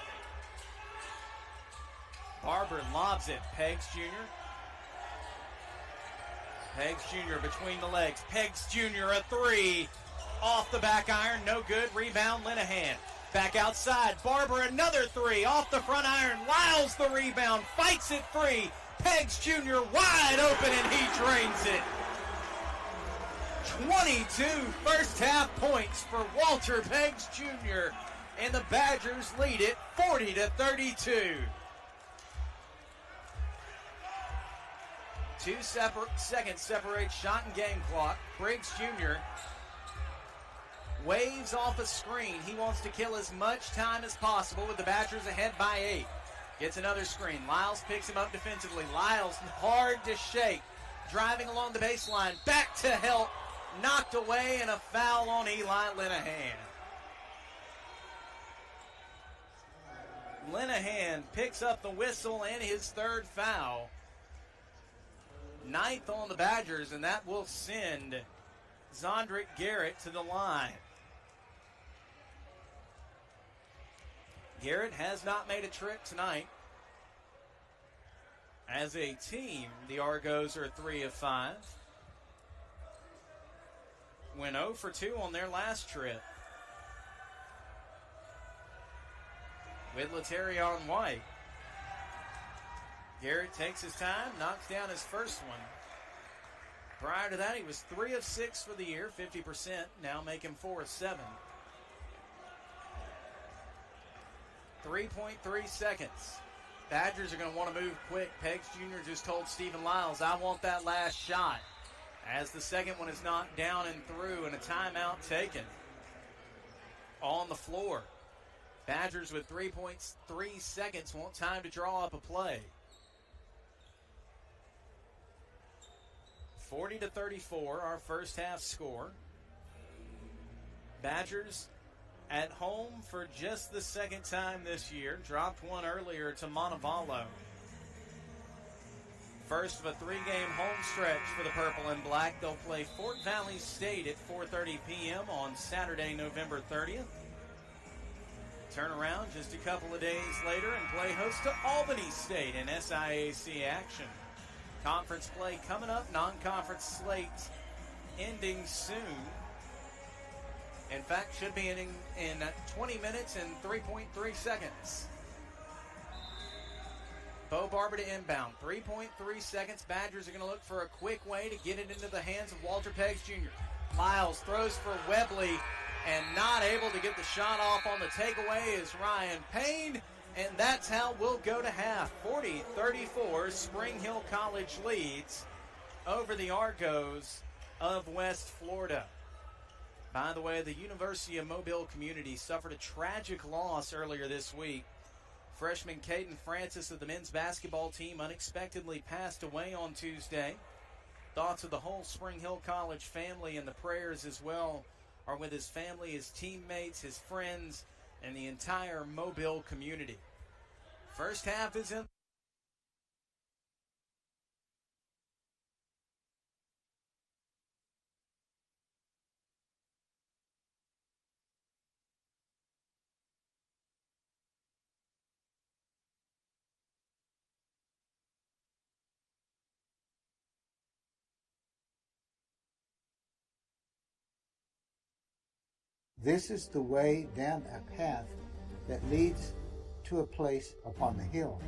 Barber lobs it. Peggs Jr. Peggs Jr. between the legs. Peggs Jr. a 3 off the back iron, no good. Rebound Linehan. Back outside, Barber another 3 off the front iron. Lyles the rebound, fights it free. Peggs Jr. wide open and he drains it. 22 first half points for Walter Peggs Jr. and the Badgers lead it 40-32. 2 seconds separate shot and game clock. Briggs Jr. waves off a screen. He wants to kill as much time as possible with the Badgers ahead by 8. Gets another screen. Lyles picks him up defensively. Lyles hard to shake. Driving along the baseline. Back to help. Knocked away and a foul on Eli Linehan. Linehan picks up the whistle and his 3rd foul. 9th on the Badgers, and that will send Zondrick Garrett to the line. Garrett has not made a trip tonight. As a team, the Argos are 3 of 5. Went 0 for 2 on their last trip. With Latarion White. Garrett takes his time, knocks down his first one. Prior to that, he was 3 of 6 for the year, 50%. Now make him 4 of 7. 3.3 seconds. Badgers are going to want to move quick. Peggs Jr. just told Stephen Lyles, I want that last shot. As the second one is knocked down and through and a timeout taken on the floor. Badgers with 3.3 seconds want time to draw up a play. 40-34, our first half score. Badgers at home for just the second time this year. Dropped one earlier to Montevallo. First of a 3-game home stretch for the Purple and Black. They'll play Fort Valley State at 4:30 p.m. on Saturday, November 30th. Turn around just a couple of days later and play host to Albany State in SIAC action. Conference play coming up, non-conference slate ending soon. In fact, should be ending in 20 minutes and 3.3 seconds. Bo Barber to inbound, 3.3 seconds. Badgers are going to look for a quick way to get it into the hands of Walter Peggs Jr. Lyles throws for Webley and not able to get the shot off on the takeaway is Ryan Payne. And that's how we'll go to half. 40-34, Spring Hill College leads over the Argos of West Florida. By the way, the University of Mobile community suffered a tragic loss earlier this week. Freshman Caden Francis of the men's basketball team unexpectedly passed away on Tuesday. Thoughts of the whole Spring Hill College family and the prayers as well are with his family, his teammates, his friends, and the entire Mobile community. First half is in. This is the way down a path that leads to a place upon the hill,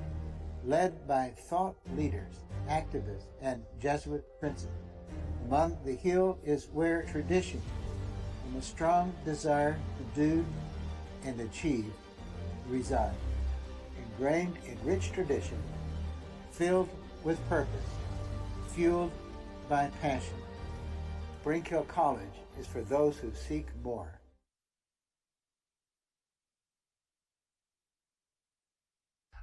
led by thought leaders, activists, and Jesuit princes. Among the hill is where tradition and a strong desire to do and achieve reside, ingrained in rich tradition, filled with purpose, fueled by passion. Spring Hill College is for those who seek more.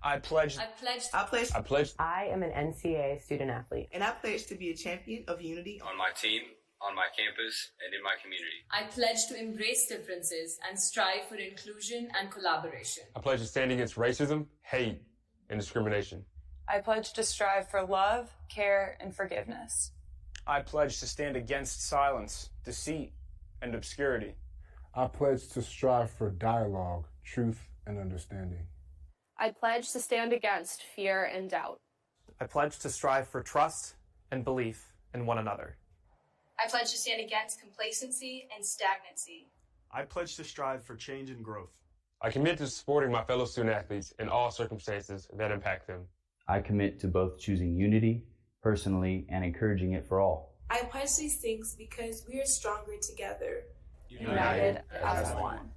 I pledge. I am an NCAA student athlete. And I pledge to be a champion of unity on my team, on my campus, and in my community. I pledge to embrace differences and strive for inclusion and collaboration. I pledge to stand against racism, hate, and discrimination. I pledge to strive for love, care, and forgiveness. I pledge to stand against silence, deceit, and obscurity. I pledge to strive for dialogue, truth, and understanding. I pledge to stand against fear and doubt. I pledge to strive for trust and belief in one another. I pledge to stand against complacency and stagnancy. I pledge to strive for change and growth. I commit to supporting my fellow student athletes in all circumstances that impact them. I commit to both choosing unity personally and encouraging it for all. I pledge these things because we are stronger together. United as one.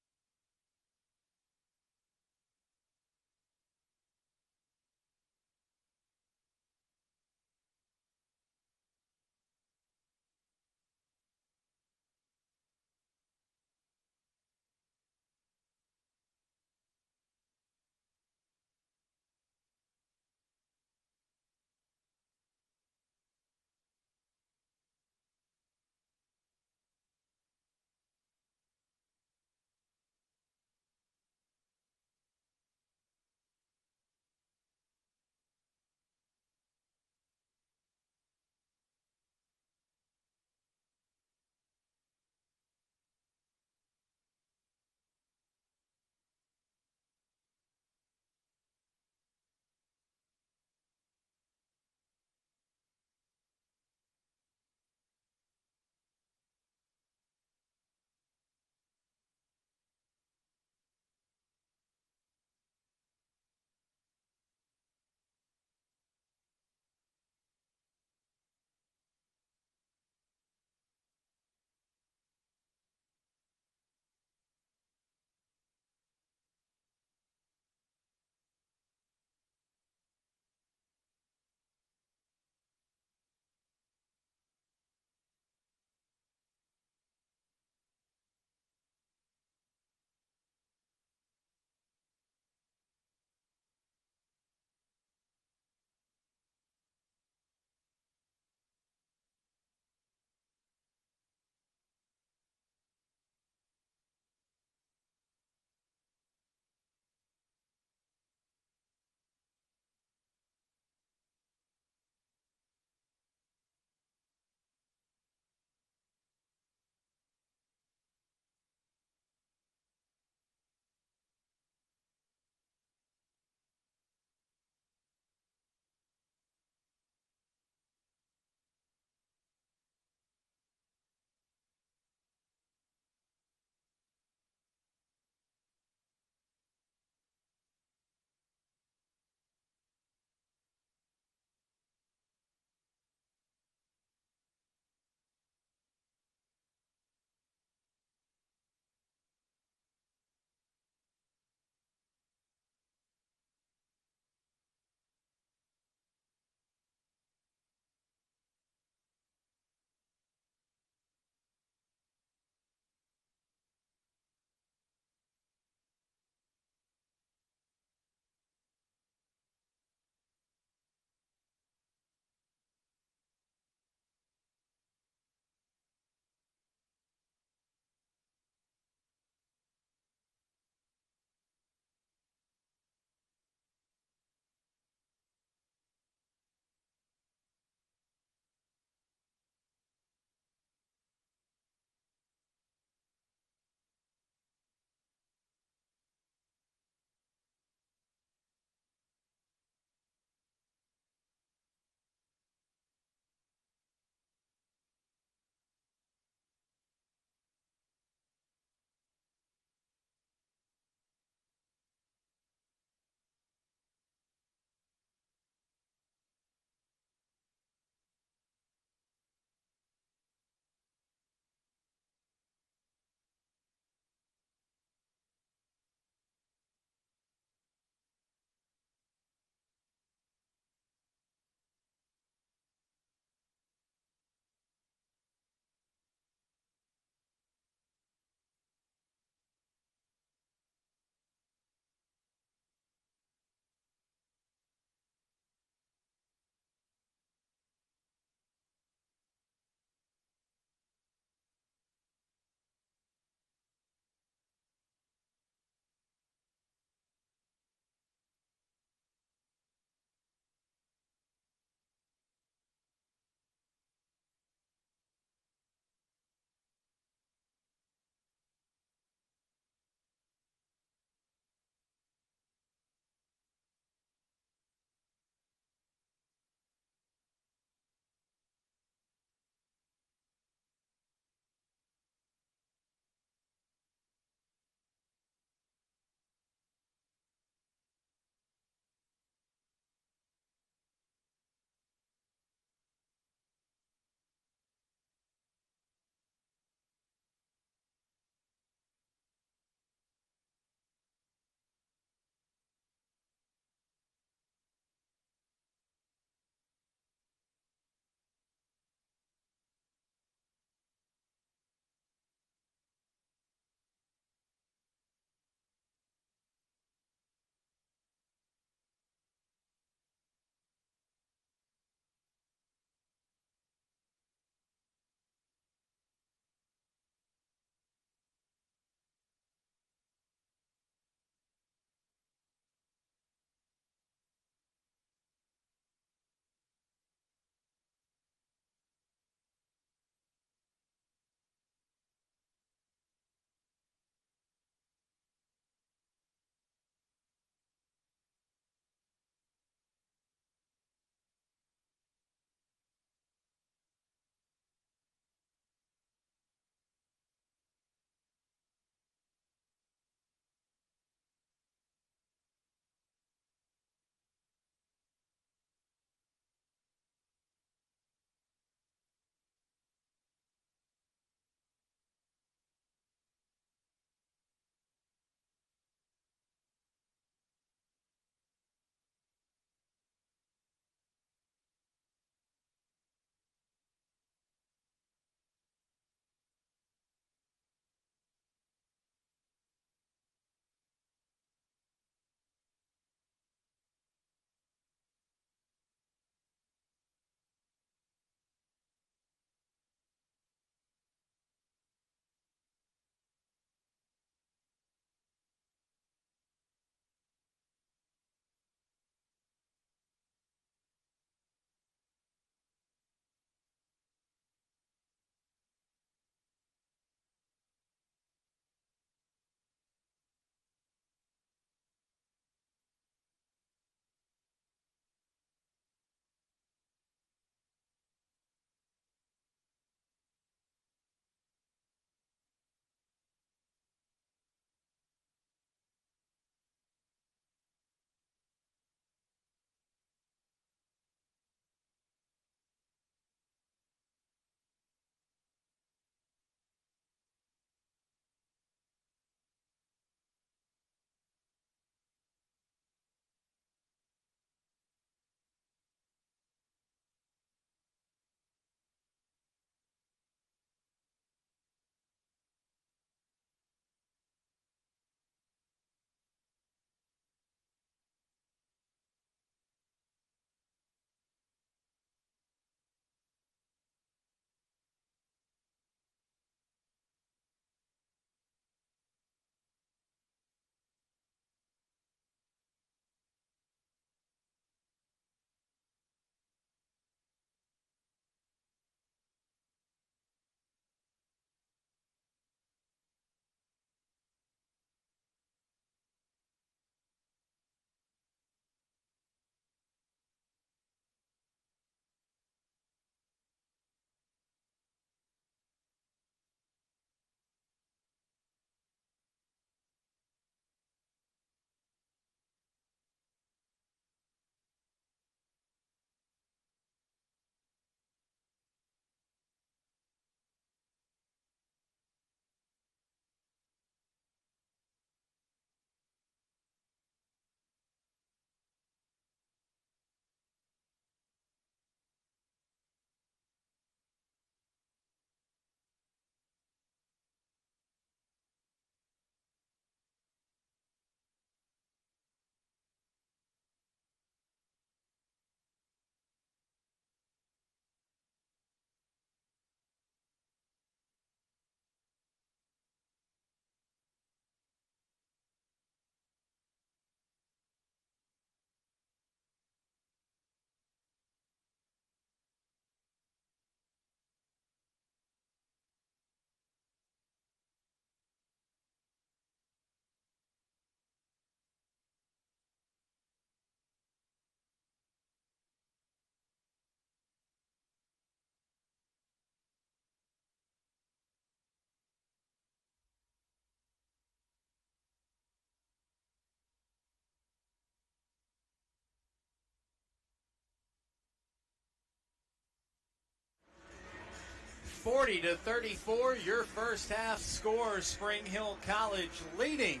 40-34, your first half score. Spring Hill College leading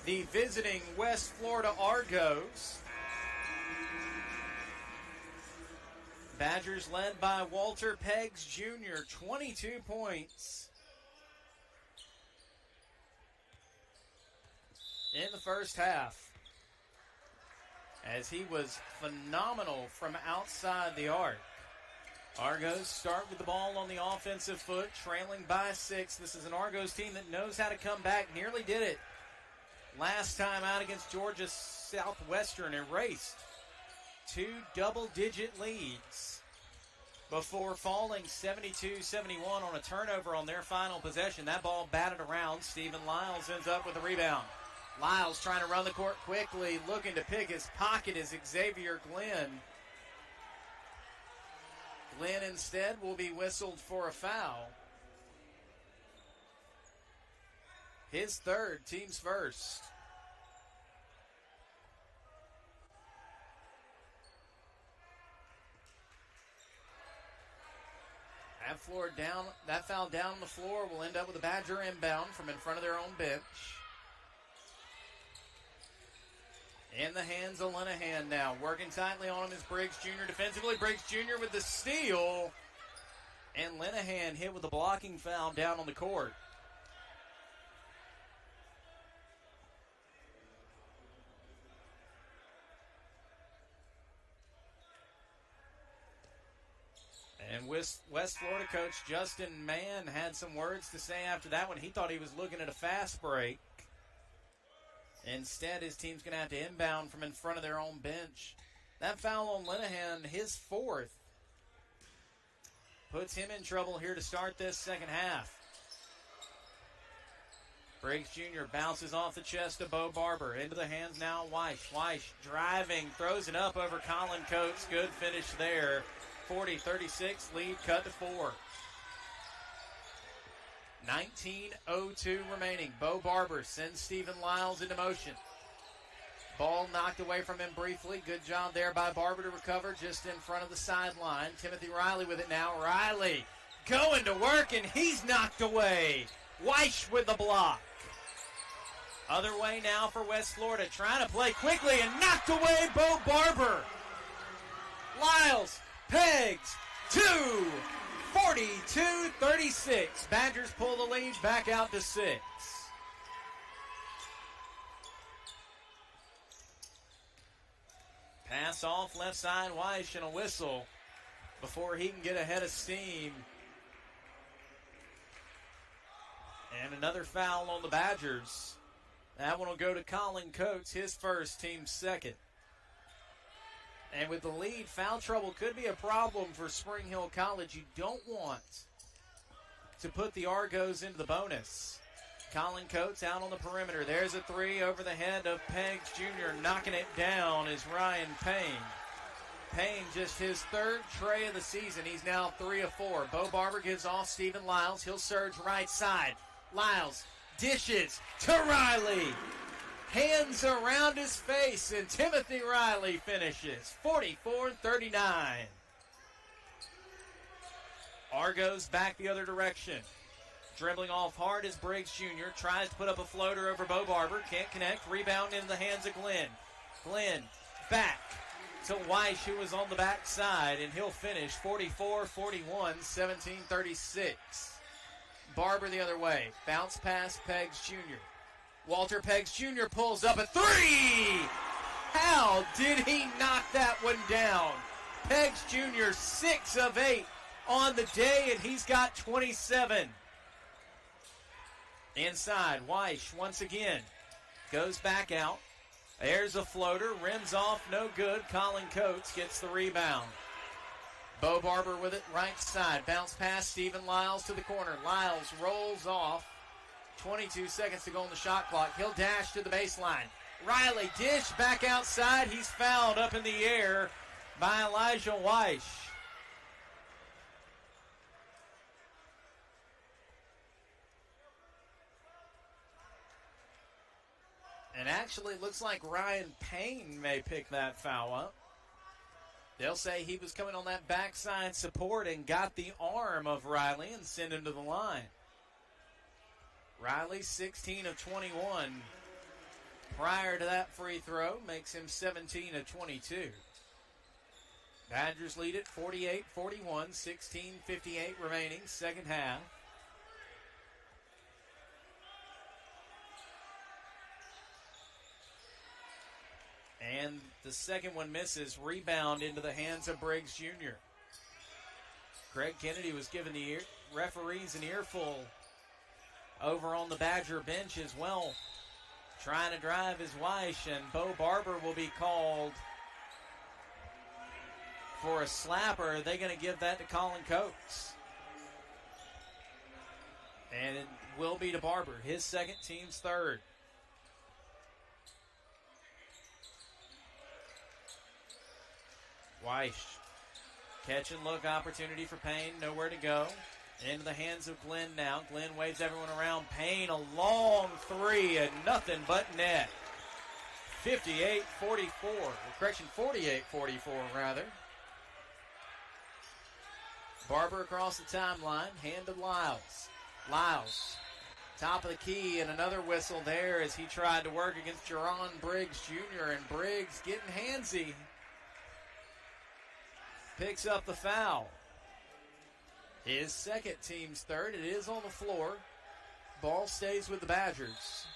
the visiting West Florida Argos. Badgers led by Walter Peggs Jr., 22 points in the first half, as he was phenomenal from outside the arc. Argos start with the ball on the offensive foot, trailing by 6. This is an Argos team that knows how to come back. Nearly did it last time out against Georgia Southwestern. Erased 2 double-digit leads before falling 72-71 on a turnover on their final possession. That ball batted around. Stephen Lyles ends up with a rebound. Lyles trying to run the court quickly, looking to pick his pocket is Xavier Glenn. Glenn instead will be whistled for a foul. His third, team's first. That foul down on the floor will end up with a Badger inbound from in front of their own bench. In the hands of Linehan now. Working tightly on him is Briggs Jr. defensively. Briggs Jr. with the steal. And Linehan hit with a blocking foul down on the court. And West Florida coach Justin Mann had some words to say after that one. He thought he was looking at a fast break. Instead, his team's going to have to inbound from in front of their own bench. That foul on Linehan, his fourth, puts him in trouble here to start this second half. Briggs Jr. bounces off the chest of Bo Barber. Into the hands now, Weish. Weish driving, throws it up over Colin Coates. Good finish there. 40-36, lead cut to 4. 19:02 remaining. Bo Barber sends Stephen Lyles into motion. Ball knocked away from him briefly. Good job there by Barber to recover just in front of the sideline. Timothy Riley with it now. Riley going to work, and he's knocked away. Weish with the block. Other way now for West Florida. Trying to play quickly and knocked away Bo Barber. Lyles, Peggs, 2. 42-36. Badgers pull the lead back out to 6. Pass off left side, Weish, and a whistle before he can get ahead of steam. And another foul on the Badgers. That one will go to Colin Coates, his first, team second. And with the lead, foul trouble could be a problem for Spring Hill College. You don't want to put the Argos into the bonus. Colin Coates out on the perimeter. There's a 3 over the head of Peggs Jr. Knocking it down is Ryan Payne. Payne just his third tray of the season. He's now 3 of 4. Bo Barber gives off Stephen Lyles. He'll surge right side. Lyles dishes to Riley. Hands around his face, and Timothy Riley finishes 44-39. Argos back the other direction. Dribbling off hard is Briggs Jr. Tries to put up a floater over Bo Barber. Can't connect. Rebound into the hands of Glenn. Glenn back to Weish, who was on the back side, and he'll finish 44-41, 17-36. Barber the other way. Bounce pass, Peggs Jr. Walter Peggs Jr. pulls up a 3! How did he knock that one down? Peggs Jr. 6 of 8 on the day, and he's got 27. Inside, Weish once again goes back out. There's a floater, rims off, no good. Colin Coates gets the rebound. Bo Barber with it right side. Bounce pass, Stephen Lyles to the corner. Lyles rolls off. 22 seconds to go on the shot clock. He'll dash to the baseline. Riley dish back outside. He's fouled up in the air by Elijah Weish. And actually looks like Ryan Payne may pick that foul up. They'll say he was coming on that backside support and got the arm of Riley and sent him to the line. Riley, 16 of 21 prior to that free throw, makes him 17 of 22. Badgers lead it 48-41, 16:58 remaining, second half. And the second one misses. Rebound into the hands of Briggs Jr. Craig Kennedy was giving the referees an earful over on the Badger bench as well, trying to drive his Weish, and Bo Barber will be called for a slapper. Are they going to give that to Colin Coates? And it will be to Barber, his second, team's third. Weish, catch and look opportunity for Payne, nowhere to go. Into the hands of Glenn now. Glenn waves everyone around. Payne, a long three and nothing but net. 58-44, correction, 48-44 rather. Barber across the timeline, hand to Lyles. Lyles, top of the key, and another whistle there as he tried to work against Jerron Briggs Jr., and Briggs getting handsy. Picks up the foul. His second, team's third. It is on the floor. Ball stays with the Badgers.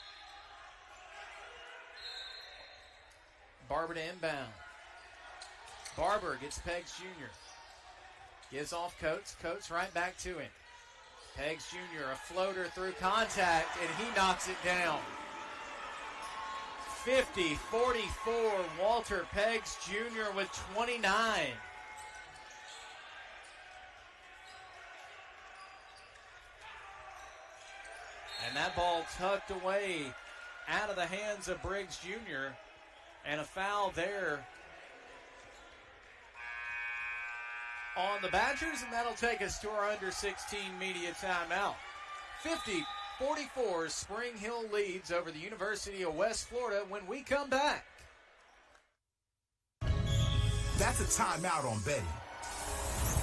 Barber to inbound. Barber gets Peggs Jr. Gives off Coates. Coates right back to him. Peggs Jr., a floater through contact, and he knocks it down. 50-44, Walter Peggs Jr. with 29. And that ball tucked away out of the hands of Briggs Jr. And a foul there on the Badgers, and that'll take us to our under 16 media timeout. 50-44, Spring Hill leads over the University of West Florida when we come back. That's a timeout on betting.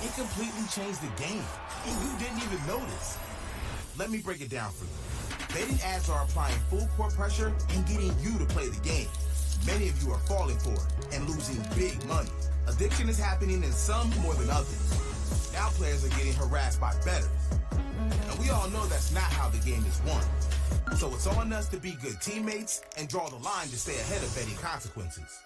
It completely changed the game, and you didn't even notice. Let me break it down for you. Betting ads are applying full court pressure and getting you to play the game. Many of you are falling for it and losing big money. Addiction is happening in some more than others. Now players are getting harassed by bettors. And we all know that's not how the game is won. So it's on us to be good teammates and draw the line to stay ahead of betting consequences.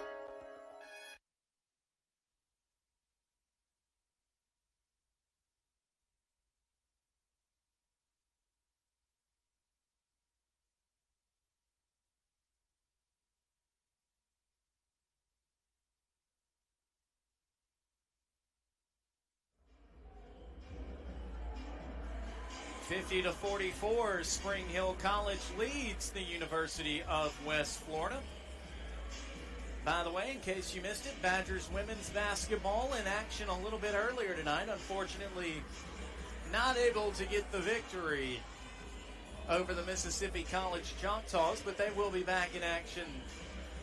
To 44, Spring Hill College leads the University of West Florida. By the way, in case you missed it, Badgers women's basketball in action a little bit earlier tonight. Unfortunately, not able to get the victory over the Mississippi College Choctaws, but they will be back in action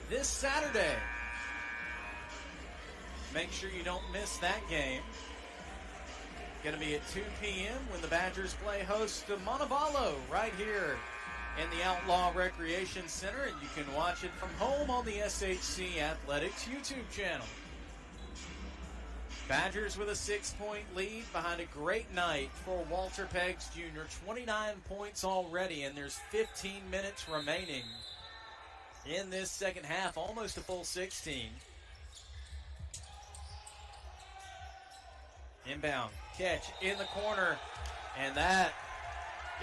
this Saturday. Make sure you don't miss that game. Going to be at 2 p.m. when the Badgers play host to Montevallo right here in the Outlaw Recreation Center, and you can watch it from home on the SHC Athletics YouTube channel. Badgers with a 6-point lead behind a great night for Walter Peggs Jr. 29 points already, and there's 15 minutes remaining in this second half, almost a full 16. Inbound catch in the corner, and that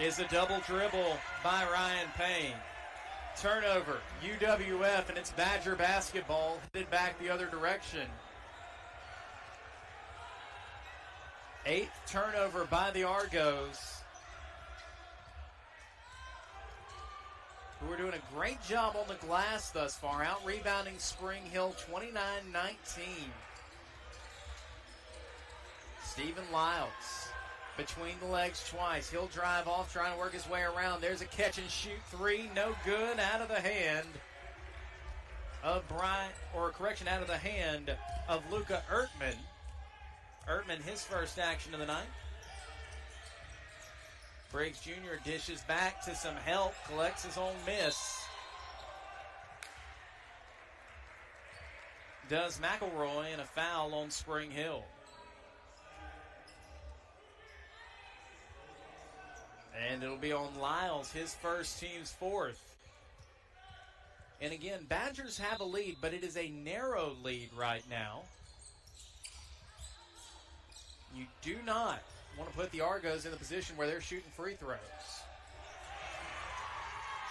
is a double dribble by Ryan Payne. Turnover, UWF, and it's Badger basketball headed back the other direction. 8th turnover by the Argos, who are doing a great job on the glass thus far, out rebounding Spring Hill 29-19. Stephen Lyles between the legs twice. He'll drive off, trying to work his way around. There's a catch and shoot three. No good, out of the hand of out of the hand of Luca Ertman. Ertman, his first action of the night. Briggs Jr. dishes back to some help, collects his own miss. Does McElroy, and a foul on Spring Hill. And it'll be on Lyles, his first, team's fourth. And again, Badgers have a lead, but it is a narrow lead right now. You do not want to put the Argos in the position where they're shooting free throws.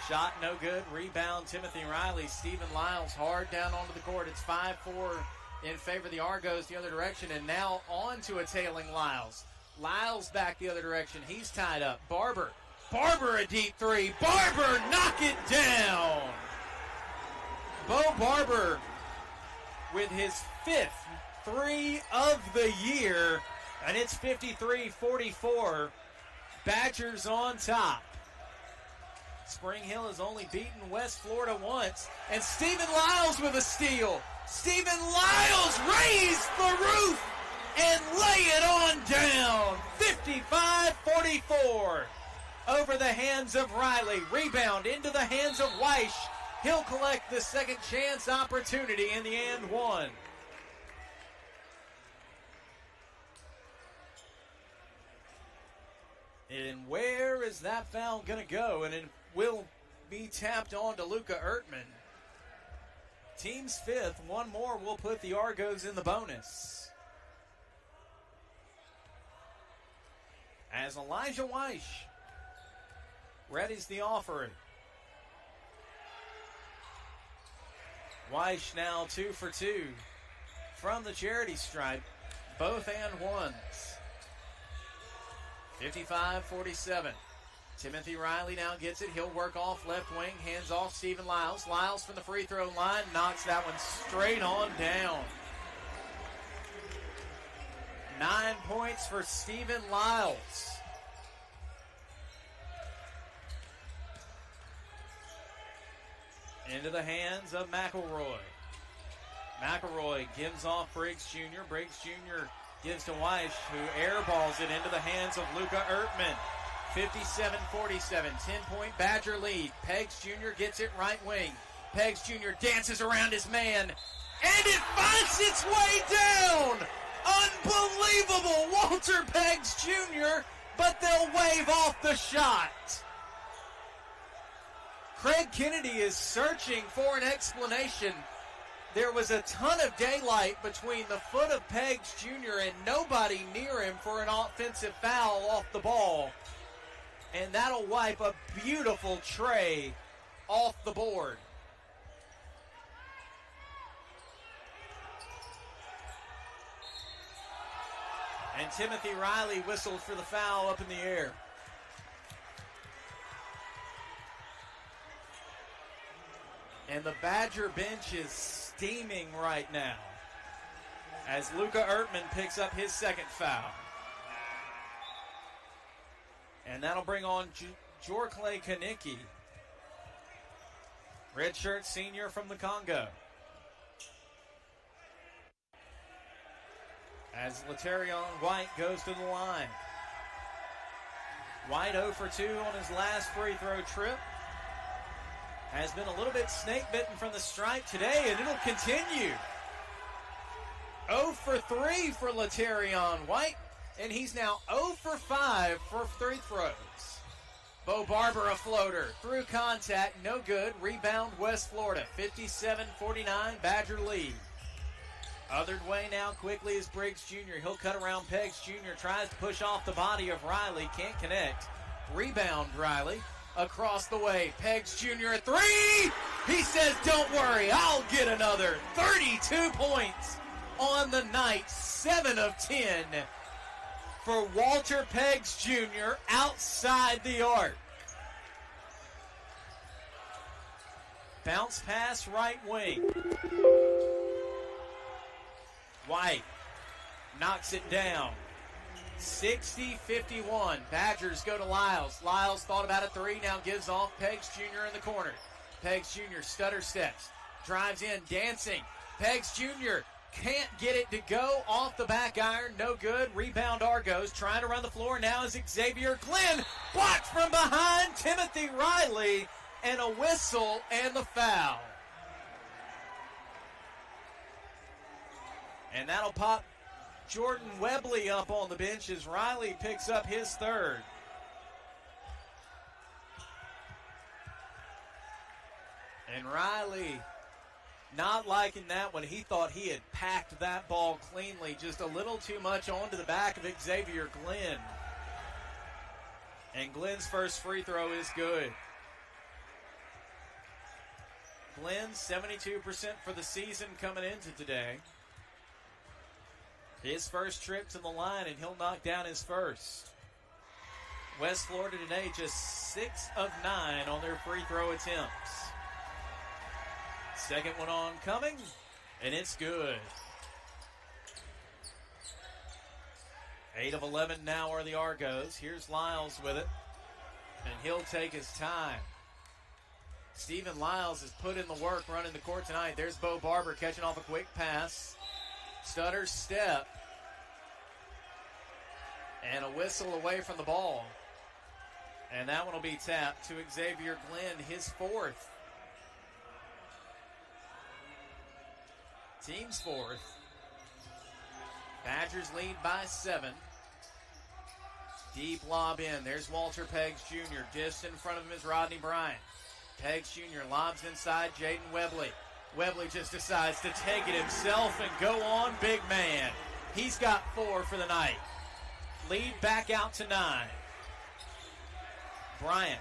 Shot no good. Rebound, Timothy Riley. Stephen Lyles hard down onto the court. It's 5-4 in favor of the Argos the other direction, and now on to a tailing Lyles. Lyles back the other direction. He's tied up. Barber a deep three. Barber, knock it down. Bo Barber with his 5th three of the year, and it's 53-44. Badgers on top. Spring Hill has only beaten West Florida once, and Stephen Lyles with a steal. Stephen Lyles raised the roof and lay it on down. 55-44 over the hands of Riley. Rebound into the hands of Weish. He'll collect the second chance opportunity in the and one. And where is that foul going to go? And it will be tapped on to Luca Ertman. Team's 5th. One more will put the Argos in the bonus. As Elijah Weish readies the offering. Weish now 2 for 2 from the charity stripe. Both and ones. 55-47. Timothy Riley now gets it. He'll work off left wing. Hands off Stephen Lyles. Lyles from the free throw line. Knocks that one straight on down. 9 points for Stephen Lyles. Into the hands of McElroy. McElroy gives off Briggs Jr. Briggs Jr. gives to Weish, who airballs it into the hands of Luca Ertman. 57-47, 10-point Badger lead. Peggs Jr. gets it right wing. Peggs Jr. dances around his man, and it finds its way down! Unbelievable, Walter Peggs Jr., but they'll wave off the shot. Craig Kennedy is searching for an explanation. There was a ton of daylight between the foot of Peggs Jr. and nobody near him for an offensive foul off the ball. And that'll wipe a beautiful tray off the board. And Timothy Riley whistled for the foul up in the air. And the Badger bench is steaming right now as Luca Ertman picks up his second foul. And that'll bring on Jorkley Kanicki, redshirt senior from the Congo. As Laterion White goes to the line. White 0 for 2 on his last free throw trip. Has been a little bit snake-bitten from the stripe today, and it'll continue. 0 for 3 for Laterion White, and he's now 0 for 5 for free throws. Bo Barber a floater. Through contact, no good. Rebound West Florida. 57-49, Badger lead. Othered way now quickly is Briggs Jr. He'll cut around Peggs Jr. Tries to push off the body of Riley. Can't connect. Rebound Riley. Across the way. Peggs Jr. a three. He says, don't worry, I'll get another. 32 points on the night. 7 of 10 for Walter Peggs Jr. outside the arc. Bounce pass right wing. White knocks it down. 60-51. Badgers go to Lyles. Lyles thought about a three, now gives off Peggs Jr. in the corner. Peggs Jr. stutter steps. drives in, dancing. Peggs Jr. can't get it to go off the back iron. No good. Rebound Argos. Trying to run the floor now is Xavier Glenn. Blocked from behind Timothy Riley. And a whistle and the foul. And that'll pop Jordan Webley up on the bench as Riley picks up his third. And Riley not liking that one. He thought he had packed that ball cleanly. Just a little too much onto the back of Xavier Glenn. And Glenn's first free throw is good. Glenn, 72% for the season coming into today. His first trip to the line, and he'll knock down his first. West Florida today just 6 of 9 on their free throw attempts. Second one on coming, and it's good. 8 of 11 now are the Argos. Here's Lyles with it, and he'll take his time. Stephen Lyles has put in the work running the court tonight. There's Bo Barber catching off a quick pass. Stutter step. And a whistle away from the ball. And that one will be tapped to Xavier Glenn, his fourth. Team's fourth. Badgers lead by 7. Deep lob in. There's Walter Peggs Jr. Just in front of him is Rodney Bryant. Peggs Jr. lobs inside Jaden Webley. Webley just decides to take it himself and go on big man. He's got 4 for the night. Lead back out to 9. Bryant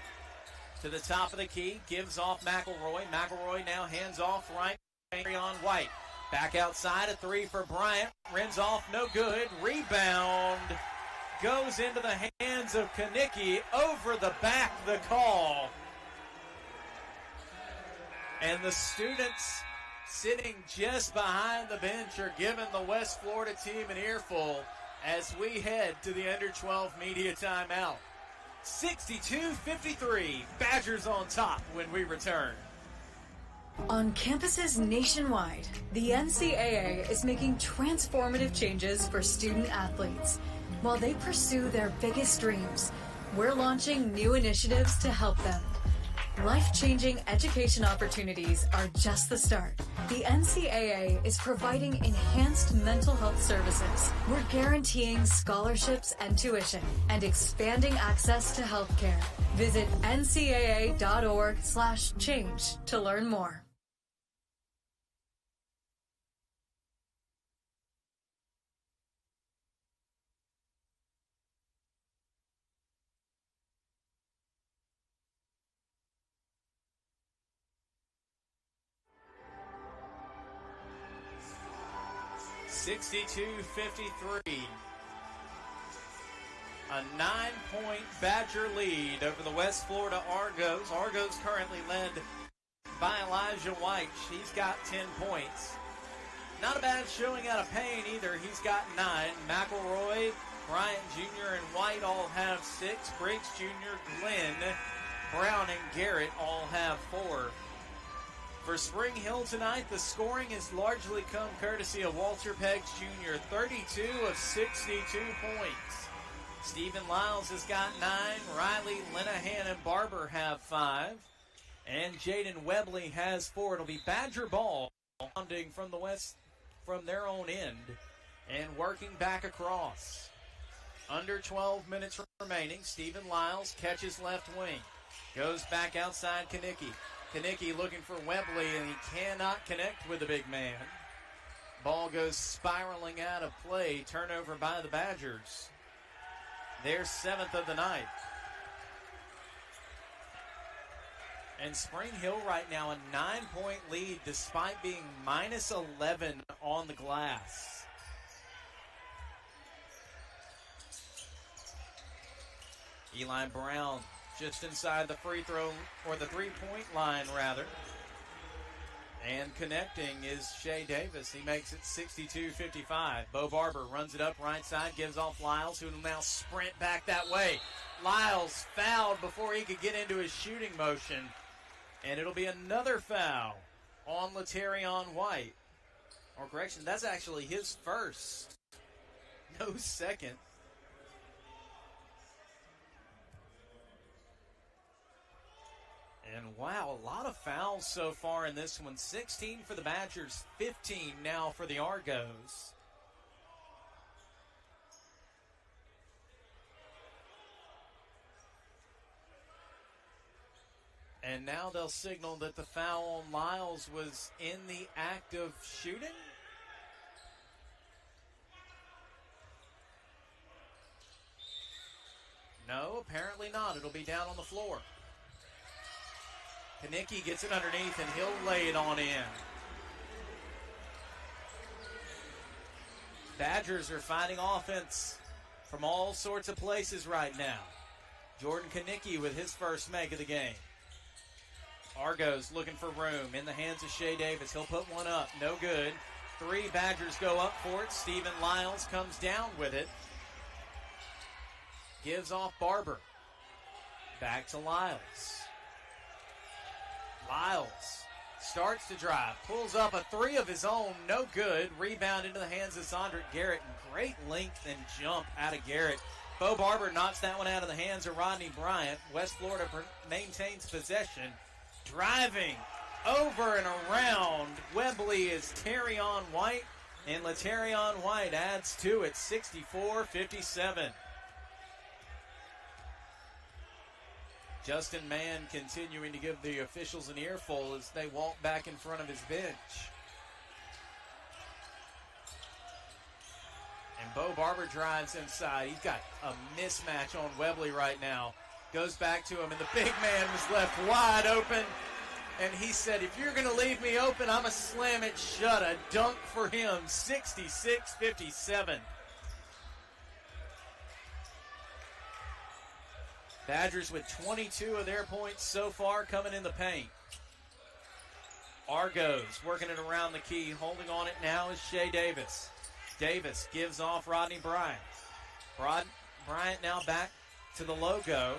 to the top of the key, gives off McElroy. McElroy now hands off right on White. Back outside, a 3 for Bryant. Rins off, no good. Rebound goes into the hands of Kanicki. Over the back, the call. And the students sitting just behind the bench are giving the West Florida team an earful as we head to the under-12 media timeout. 62-53, Badgers on top when we return. On campuses nationwide, the NCAA is making transformative changes for student athletes. While they pursue their biggest dreams, we're launching new initiatives to help them. Life-changing education opportunities are just the start. The NCAA is providing enhanced mental health services. We're guaranteeing scholarships and tuition and expanding access to healthcare. Visit ncaa.org/change to learn more. (62-53). A 9-point Badger lead over the West Florida Argos. Argos currently led by Elijah White. He's got 10 points. Not a bad showing out of Payne either. He's got 9. McElroy, Bryant Jr., and White all have 6. Briggs Jr., Glenn, Brown, and Garrett all have 4. For Spring Hill tonight, the scoring has largely come courtesy of Walter Peggs Jr., 32 of 62 points. Stephen Lyles has got 9. Riley, Linehan, and Barber have 5. And Jaden Webley has 4. It'll be Badger ball pounding from the west, from their own end, and working back across. Under 12 minutes remaining. Stephen Lyles catches left wing. Goes back outside Kanicki. Kanicki looking for Webley, and he cannot connect with the big man. Ball goes spiraling out of play. Turnover by the Badgers. Their 7th of the night. And Spring Hill right now a 9-point lead despite being minus 11 on the glass. Eli Brown just inside the free throw, or the three-point line rather. And connecting is Shea Davis. He makes it 62-55. Bo Barber runs it up right side, gives off Lyles, who will now sprint back that way. Lyles fouled before he could get into his shooting motion. And it'll be another foul on Laterion White. Or correction, that's actually his first. No second. And wow, a lot of fouls so far in this one. 16 for the Badgers, 15 now for the Argos. And now they'll signal that the foul on Lyles was in the act of shooting. No, apparently not. It'll be down on the floor. Kanicki gets it underneath, and he'll lay it on in. Badgers are finding offense from all sorts of places right now. Jordan Kanicki with his first make of the game. Argos looking for room in the hands of Shea Davis. He'll put one up. No good. 3 Badgers go up for it. Stephen Lyles comes down with it. Gives off Barber. Back to Lyles. Lyles starts to drive. Pulls up a 3 of his own. No good. Rebound into the hands of Zondrick Garrett. And great length and jump out of Garrett. Bo Barber knocks that one out of the hands of Rodney Bryant. West Florida maintains possession. Driving over and around Webley is Terrion White, and Laterion White adds to it, 64-57. Justin Mann continuing to give the officials an earful as they walk back in front of his bench. And Bo Barber drives inside. He's got a mismatch on Webley right now. Goes back to him, and the big man was left wide open. And he said, if you're going to leave me open, I'm going to slam it shut. A dunk for him, 66-57. Badgers with 22 of their points so far coming in the paint. Argos working it around the key. Holding on it now is Shea Davis. Davis gives off Rodney Bryant. Bryant now back to the logo.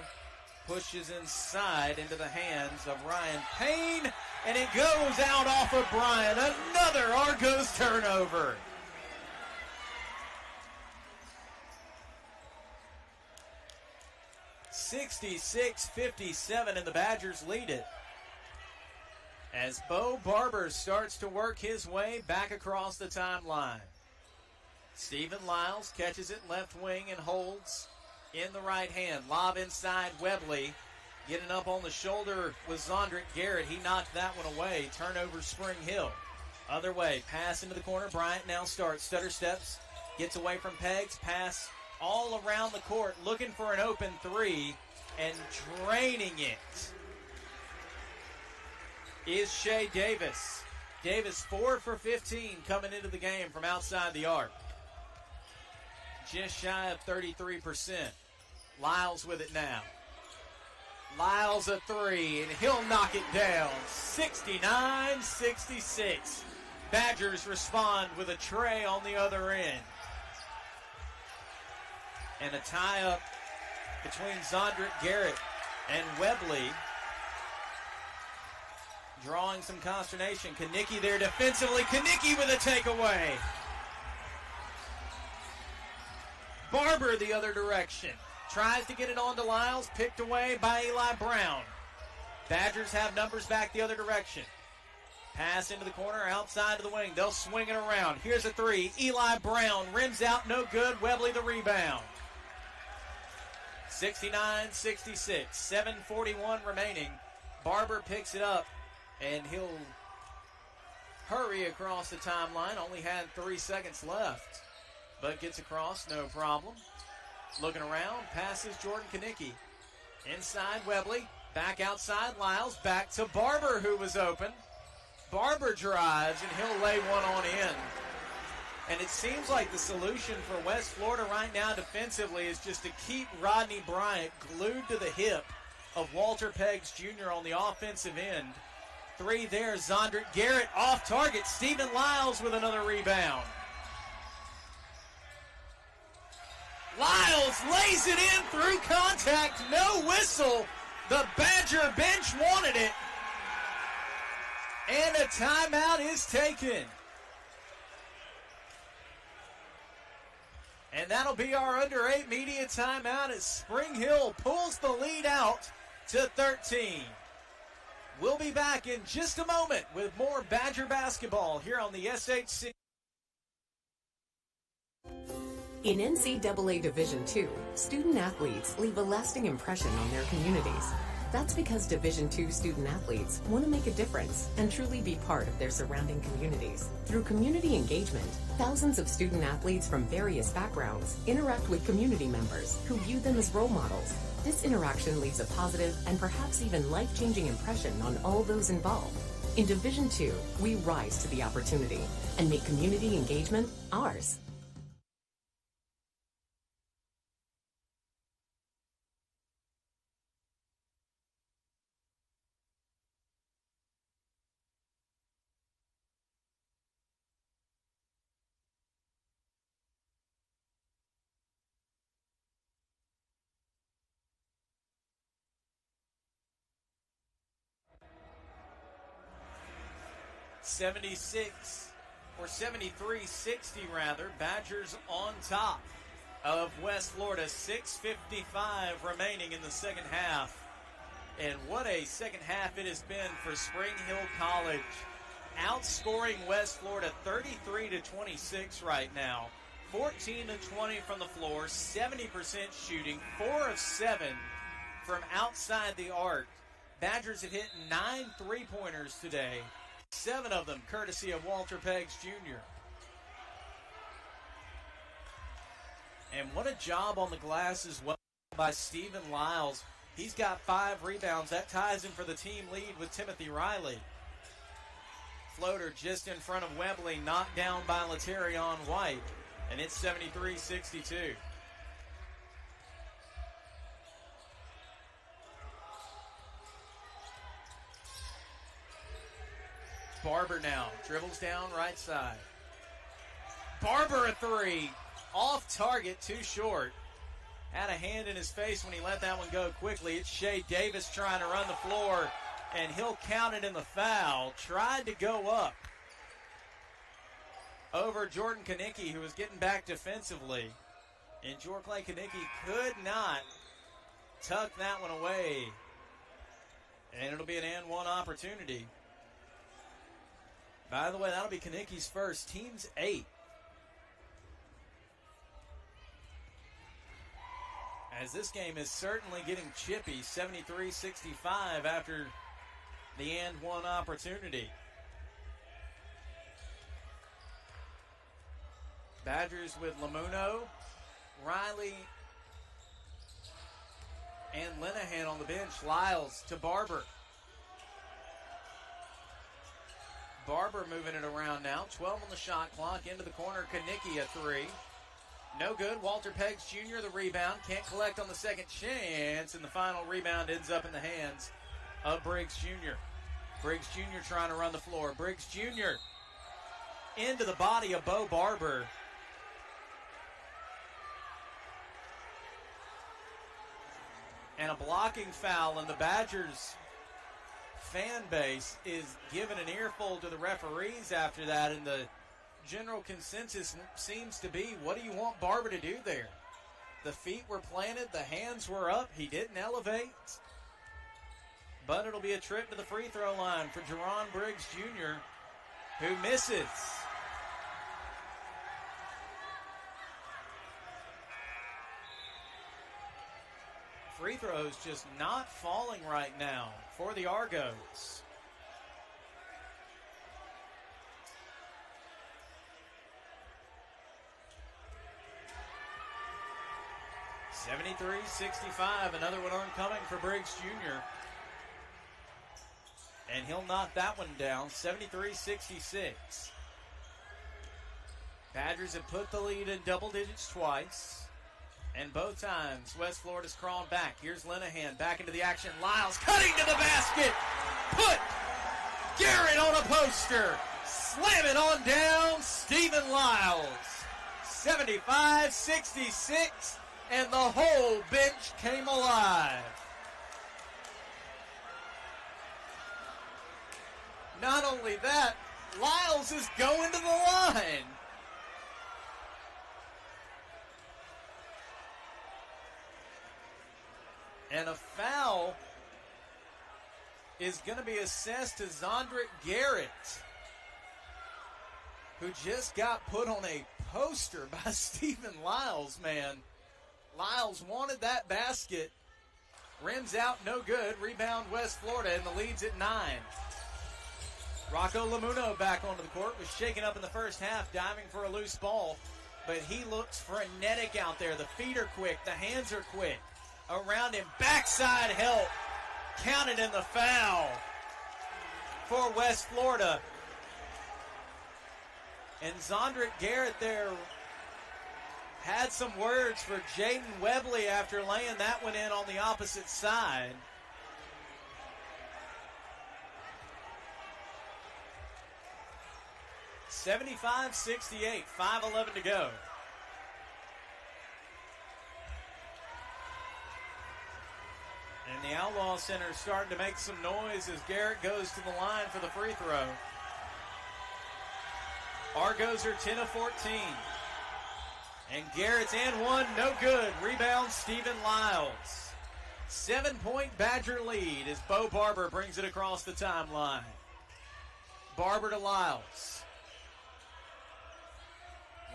Pushes inside into the hands of Ryan Payne, and it goes out off of Bryant. Another Argos turnover. (66-57), and the Badgers lead it. As Bo Barber starts to work his way back across the timeline. Stephen Lyles catches it left wing and holds in the right hand. Lob inside Webley. Getting up on the shoulder was Zondrick Garrett. He knocked that one away. Turnover Spring Hill. Other way. Pass into the corner. Bryant now starts. Stutter steps. Gets away from Pegs. Pass all around the court. Looking for an open 3. And draining it is Shea Davis. Davis 4 for 15 coming into the game from outside the arc. Just shy of 33%. Lyles with it now. Lyles a 3, and he'll knock it down. 69-66. Badgers respond with a tray on the other end. And a tie-up between Zondrick Garrett and Webley. Drawing some consternation. Kanicki there defensively. Kanicki with a takeaway. Barber the other direction. Tries to get it on to Lyles. Picked away by Eli Brown. Badgers have numbers back the other direction. Pass into the corner, outside of the wing. They'll swing it around. Here's a 3. Eli Brown rims out, no good. Webley the rebound. 69-66. 7:41 remaining. Barber picks it up, and he'll hurry across the timeline. Only had 3 seconds left, but gets across, no problem. Looking around, passes Jordan Kanicki. Inside Webley, back outside Lyles, back to Barber who was open. Barber drives, and he'll lay one on in. And it seems like the solution for West Florida right now defensively is just to keep Rodney Bryant glued to the hip of Walter Peggs Jr. on the offensive end. 3 there, Zondrick Garrett off target. Stephen Lyles with another rebound. Lyles lays it in through contact, no whistle. The Badger bench wanted it. And a timeout is taken. And that'll be our under 8 media timeout as Spring Hill pulls the lead out to 13. We'll be back in just a moment with more Badger basketball here on the SHC. In NCAA Division II, student athletes leave a lasting impression on their communities. That's because Division II student athletes want to make a difference and truly be part of their surrounding communities. Through community engagement, thousands of student athletes from various backgrounds interact with community members who view them as role models. This interaction leaves a positive and perhaps even life-changing impression on all those involved. In Division II, we rise to the opportunity and make community engagement ours. Or 73-60 rather. Badgers on top of West Florida. 6:55 remaining in the second half. And what a second half it has been for Spring Hill College. Outscoring West Florida 33-26 right now. 14-20 from the floor, 70% shooting, 4 of 7 from outside the arc. Badgers have hit 9 3-pointers today, 7 of them courtesy of Walter Peggs Jr. And what a job on the glass as well by Stephen Lyles. He's got 5 rebounds. That ties him for the team lead with Timothy Riley. Floater just in front of Webley, knocked down by Laterion White. And it's 73-62. Barber now dribbles down right side. Barber a 3. Off target, too short. Had a hand in his face when he let that one go quickly. It's Shea Davis trying to run the floor, and he'll count it in the foul. Tried to go up over Jordan Kanicki, who was getting back defensively. And Jorkley Kanicki could not tuck that one away. And it'll be an and one opportunity. By the way, that'll be Kanicki's first. Team's 8. As this game is certainly getting chippy, 73-65 after the and one opportunity. Badgers with Lamuno, Riley, and Linehan on the bench. Lyles to Barber. Barber moving it around now. 12 on the shot clock. Into the corner. Kanicki a 3. No good. Walter Peggs Jr. the rebound. Can't collect on the second chance. And the final rebound ends up in the hands of Briggs Jr. Briggs Jr. trying to run the floor. Briggs Jr. into the body of Bo Barber. And a blocking foul, and the Badgers fan base is giving an earful to the referees after that, and the general consensus seems to be, what do you want Barber to do there? The feet were planted, the hands were up, he didn't elevate. But it'll be a trip to the free throw line for Jerron Briggs Jr., who misses. Free throws just not falling right now for the Argos. (73-65), another one oncoming for Briggs Jr. And he'll knock that one down, 73-66. Badgers have put the lead in double digits twice. And both times, West Florida's crawled back. Here's Linehan back into the action. Lyles cutting to the basket. Put Garrett on a poster. Slam it on down, Stephen Lyles. 75-66, and the whole bench came alive. Not only that, Lyles is going to the line. And a foul is going to be assessed to Zondrick Garrett, who just got put on a poster by Stephen Lyles, man. Lyles wanted that basket. Rims out, no good. Rebound, West Florida, and the lead's at 9. Rocco Lamuno back onto the court. Was shaken up in the first half, diving for a loose ball. But he looks frenetic out there. The feet are quick. The hands are quick. Around him, backside help. Counted in the foul for West Florida. And Zondrick Garrett there had some words for Jaden Webley after laying that one in on the opposite side. (75-68), 5:11 to go. And the Outlaw Center is starting to make some noise as Garrett goes to the line for the free throw. Argos are 10 of 14. And Garrett's and one, no good. Rebound, Stephen Lyles. 7-point Badger lead as Bo Barber brings it across the timeline. Barber to Lyles.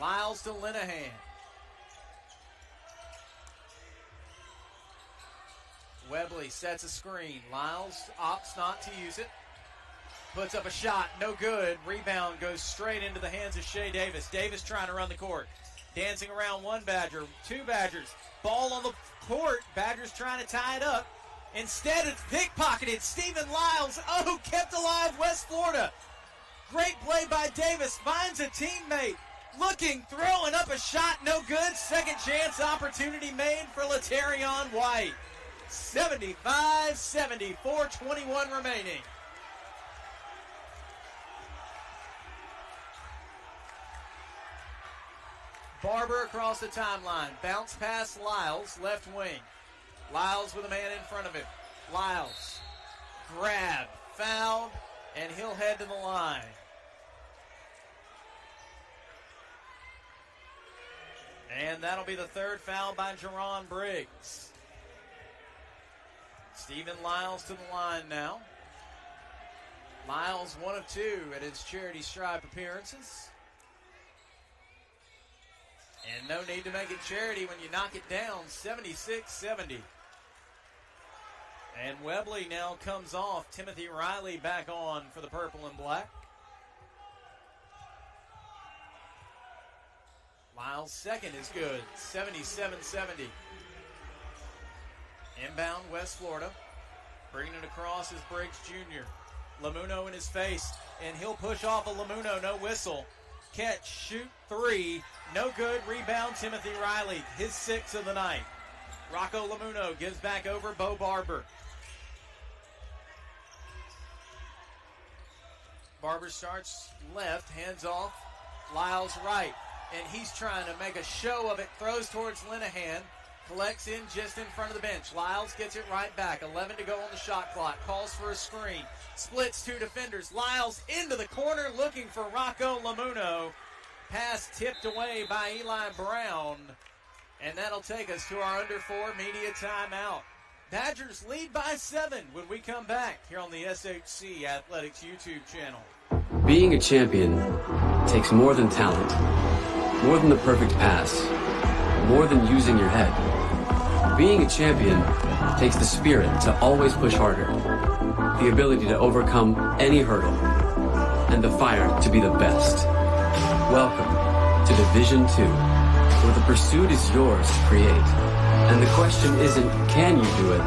Lyles to Linehan. Webley sets a screen. Lyles opts not to use it. Puts up a shot, no good. Rebound goes straight into the hands of Shea Davis. Davis trying to run the court. Dancing around one Badger, two Badgers. Ball on the court. Badgers trying to tie it up. Instead, it's pickpocketed. Stephen Lyles, kept alive West Florida. Great play by Davis. Finds a teammate. Looking, throwing up a shot, no good. Second chance opportunity made for Latarion White. 75-74, 21 remaining. Barber across the timeline. Bounce past Lyles, left wing. Lyles with a man in front of him. Lyles, grabbed, fouled, and he'll head to the line. And that'll be the third foul by Jerron Briggs. Stephen Lyles to the line now. Lyles 1 of 2 at his charity stripe appearances. And no need to make it charity when you knock it down, 76-70. And Webley now comes off. Timothy Riley back on for the purple and black. Lyles' second is good, 77-70. Inbound West Florida. Bringing it across is Briggs Jr. Lamuno in his face, and he'll push off a Lamuno, no whistle. Catch, shoot, three, no good. Rebound, Timothy Riley, his 6th of the night. Rocco Lamuno gives back over Bo Barber. Barber starts left, hands off. Lyles right, and he's trying to make a show of it. Throws towards Linehan. Collects in just in front of the bench. Lyles gets it right back. 11 to go on the shot clock. Calls for a screen. Splits two defenders. Lyles into the corner looking for Rocco Lamuno. Pass tipped away by Eli Brown. And that'll take us to our under 4 media timeout. Badgers lead by 7 when we come back here on the SHC Athletics YouTube channel. Being a champion takes more than talent, more than the perfect pass, more than using your head. Being a champion takes the spirit to always push harder, the ability to overcome any hurdle, and the fire to be the best. Welcome to Division 2, where the pursuit is yours to create. And the question isn't, can you do it?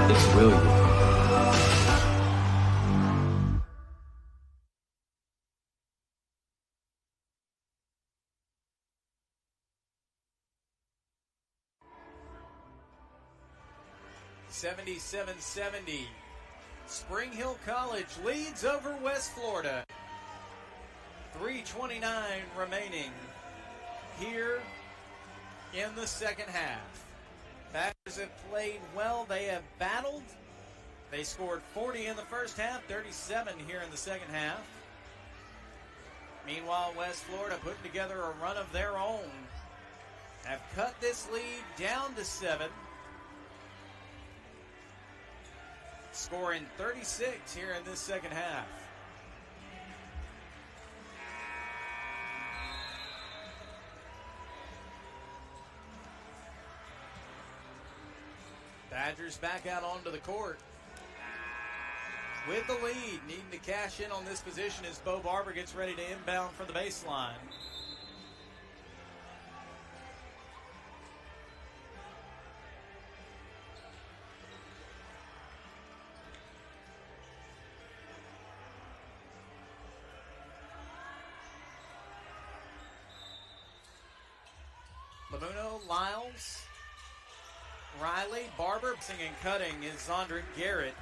It's, will you? $77-70. Spring Hill College leads over West Florida. 3:29 remaining here in the second half. Badgers have played well. They have battled They scored 40 in the first half, 37 here in the second half. Meanwhile, West Florida putting together a run of their own. Have cut this lead down to 7. Scoring 36 here in this second half. Badgers back out onto the court. With the lead, needing to cash in on this position as Bo Barber gets ready to inbound from the baseline. Lamuno, Lyles, Riley, Barber, and cutting is Zondrick Garrett.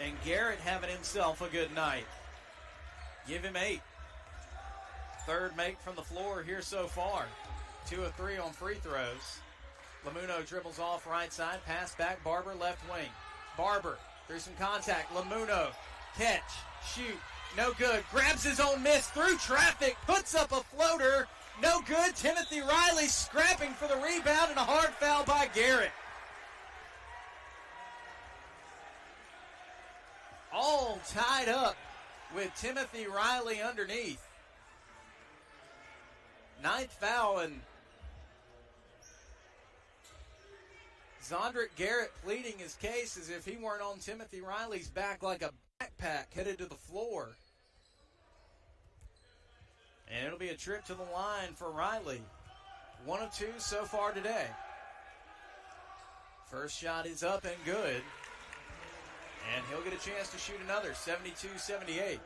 And Garrett having himself a good night. Give him 8. Third make from the floor here so far. 2 of 3 on free throws. Lamuno dribbles off right side, pass back, Barber left wing. Barber, through some contact, Lamuno, catch, shoot, no good. Grabs his own miss through traffic, puts up a floater, no good. Timothy Riley scrapping for the rebound and a hard foul by Garrett. All tied up with Timothy Riley underneath. 9th foul, and Zondrick Garrett pleading his case as if he weren't on Timothy Riley's back like a backpack headed to the floor. And it'll be a trip to the line for Riley. 1 of 2 so far today. First shot is up and good. And he'll get a chance to shoot another, 72-78.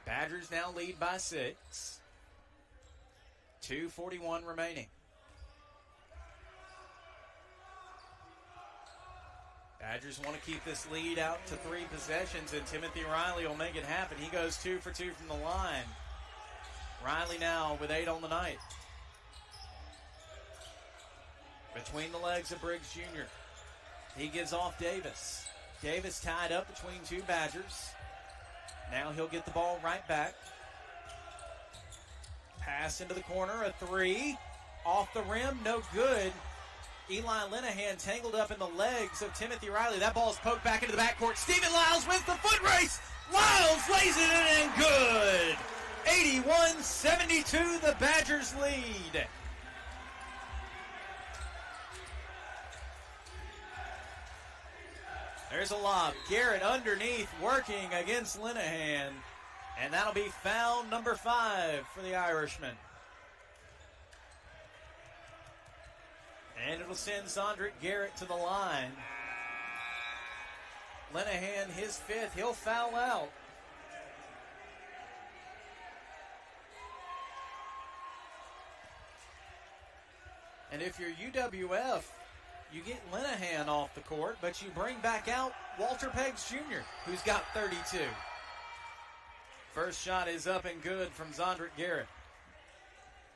Badgers now lead by 6. 2:41 remaining. Badgers want to keep this lead out to 3 possessions, and Timothy Riley will make it happen. He goes 2 for 2 from the line. Riley now with 8 on the night. Between the legs of Briggs Jr. He gives off Davis. Davis tied up between 2 Badgers. Now he'll get the ball right back. Pass into the corner, a 3. Off the rim, no good. Eli Linehan tangled up in the legs of Timothy Riley. That ball is poked back into the backcourt. Stephen Lyles wins the foot race. Lyles lays it in and good. 81-72, the Badgers lead. There's a lob. Garrett underneath working against Linehan. And that'll be foul number 5 for the Irishman. And it'll send Zondrick Garrett to the line. Linehan, his 5th. He'll foul out. And if you're UWF, you get Linehan off the court, but you bring back out Walter Peggs Jr., who's got 32. First shot is up and good from Zondrick Garrett.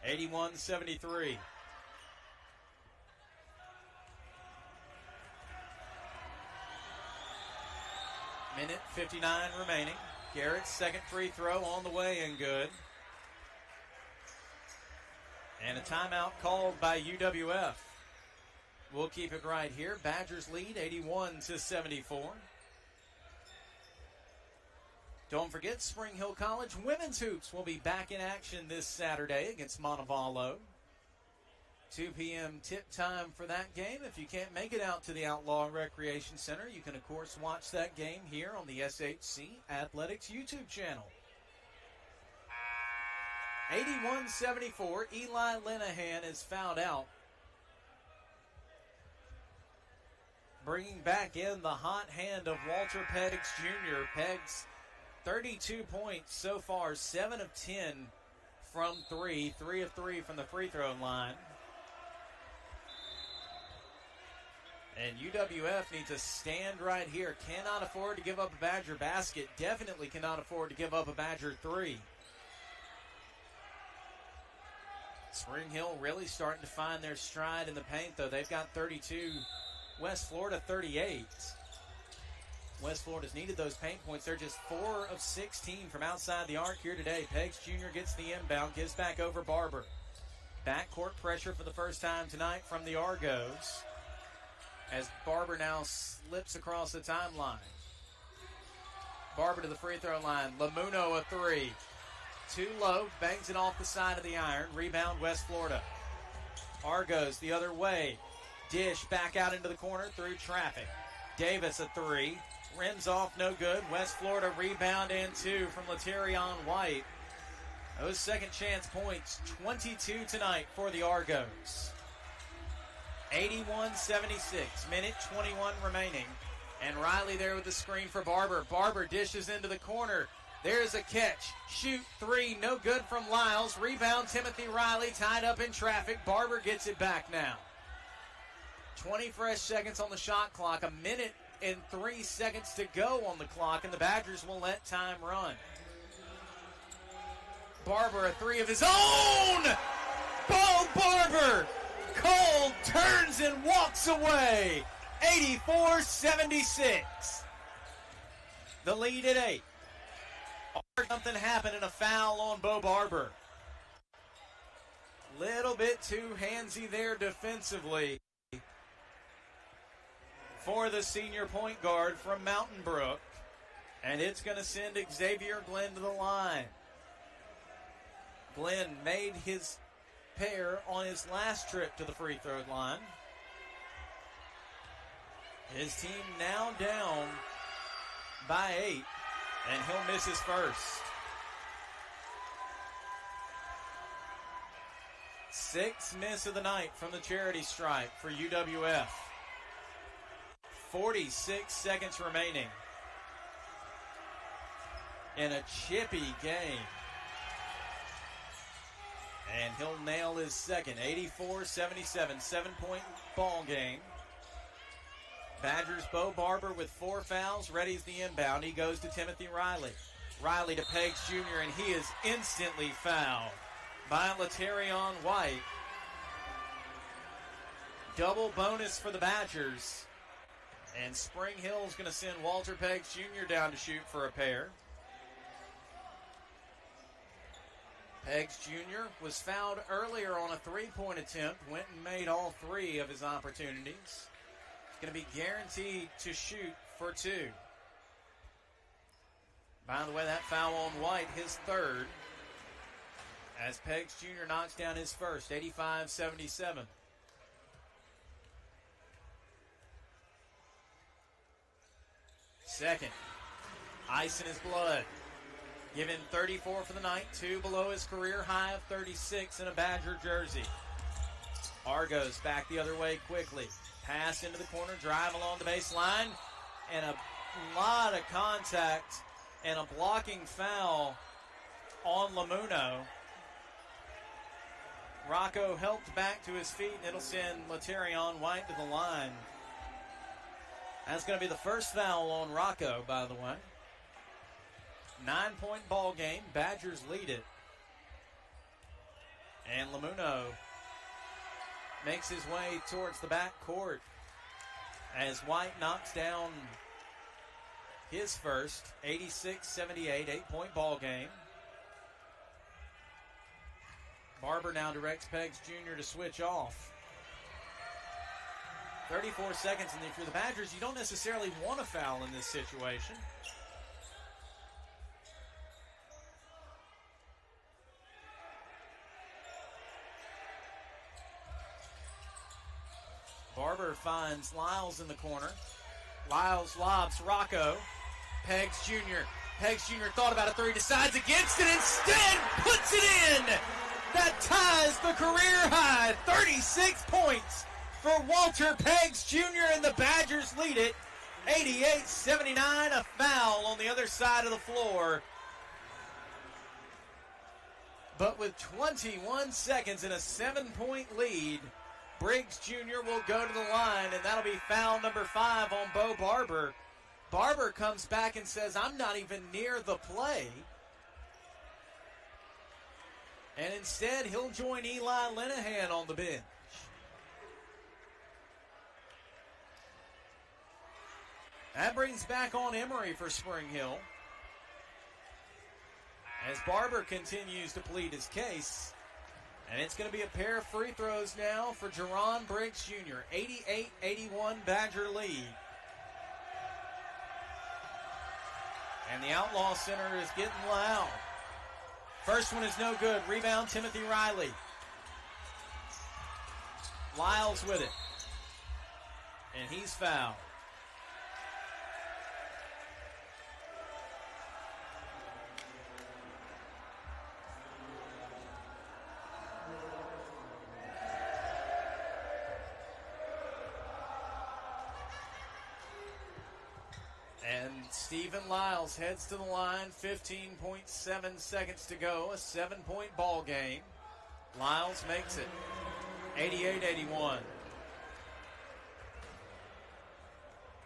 81-73. Minute 59 remaining. Garrett's second free throw on the way and good. And a timeout called by UWF. We'll keep it right here. Badgers lead 81-74. Don't forget, Spring Hill College women's hoops will be back in action this Saturday against Montevallo. 2 p.m. tip time for that game. If you can't make it out to the Outlaw Recreation Center, you can, of course, watch that game here on the SHC Athletics YouTube channel. 81-74, Eli Linehan is fouled out. Bringing back in the hot hand of Walter Peggs Jr. Peggs, 32 points so far, 7 of 10 from 3, 3 of 3 from the free throw line. And UWF needs to stand right here. Cannot afford to give up a Badger basket. Definitely cannot afford to give up a Badger 3. Spring Hill really starting to find their stride in the paint, though. They've got 32. West Florida 38. West Florida's needed those paint points. They're just 4 of 16 from outside the arc here today. Peggs Jr. gets the inbound, gives back over Barber. Backcourt pressure for the first time tonight from the Argos, as Barber now slips across the timeline. Barber to the free throw line. Lamuno a three. Too low, bangs it off the side of the iron. Rebound West Florida. Argos the other way. Dish back out into the corner through traffic. Davis a three. Rims off, no good. West Florida rebound and 2 from Laterion White. Those second chance points, 22 tonight for the Argos. 81-76, minute 21 remaining. And Riley there with the screen for Barber. Barber dishes into the corner. There's a catch. Shoot 3, no good from Lyles. Rebound Timothy Riley, tied up in traffic. Barber gets it back now. 20 fresh seconds on the shot clock. A minute and 3 seconds to go on the clock, and the Badgers will let time run. Barber a three of his own! Bo Barber! Cole turns and walks away. 84-76. The lead at 8. Something happened and a foul on Bo Barber. Little bit too handsy there defensively for the senior point guard from Mountain Brook. And it's going to send Xavier Glenn to the line. Glenn made his pair on his last trip to the free throw line. His team now down by 8, and he'll miss his first. 6th miss of the night from the charity stripe for UWF. 46 seconds remaining in a chippy game. And he'll nail his second. 84-77, 7-point ball game. Badgers Bo Barber with 4 fouls, readies the inbound. He goes to Timothy Riley. Riley to Peggs Jr., and he is instantly fouled by Laterion White. Double bonus for the Badgers. And Spring Hill's going to send Walter Peggs Jr. down to shoot for a pair. Peggs Jr. was fouled earlier on a 3-point attempt, went and made all 3 of his opportunities. He's going to be guaranteed to shoot for 2. By the way, that foul on White, his 3rd, as Peggs Jr. knocks down his first, 85-77. Second, ice in his blood. Given 34 for the night, 2 below his career high of 36 in a Badger jersey. Argos back the other way quickly. Pass into the corner, drive along the baseline, and a lot of contact and a blocking foul on Lamuno. Rocco helped back to his feet, and it'll send Laterion White to the line. That's going to be the first foul on Rocco, by the way. 9-point ball game. Badgers lead it. And Lamuno makes his way towards the back court as White knocks down his first. 86-78, 8-point ball game. Barber now directs Peggs Jr. to switch off. 34 seconds, and if you're the Badgers, you don't necessarily want a foul in this situation. Barber finds Lyles in the corner. Lyles lobs Rocco. Peggs Jr. Peggs Jr. thought about a 3, decides against it, instead puts it in! That ties the career high, 36 points for Walter Peggs Jr., and the Badgers lead it 88-79, a foul on the other side of the floor. But with 21 seconds and a 7-point lead, Briggs Jr. will go to the line, and that'll be foul number 5 on Bo Barber. Barber comes back and says, I'm not even near the play. And instead, he'll join Eli Linehan on the bench. That brings back on Emory for Spring Hill. As Barber continues to plead his case. And it's going to be a pair of free throws now for Jerron Briggs Jr. 88-81 Badger lead. And the Outlaw Center is getting loud. First one is no good. Rebound, Timothy Riley. Lyles with it. And he's fouled. And Stephen Lyles heads to the line, 15.7 seconds to go, a 7-point ball game. Lyles makes it, 88-81.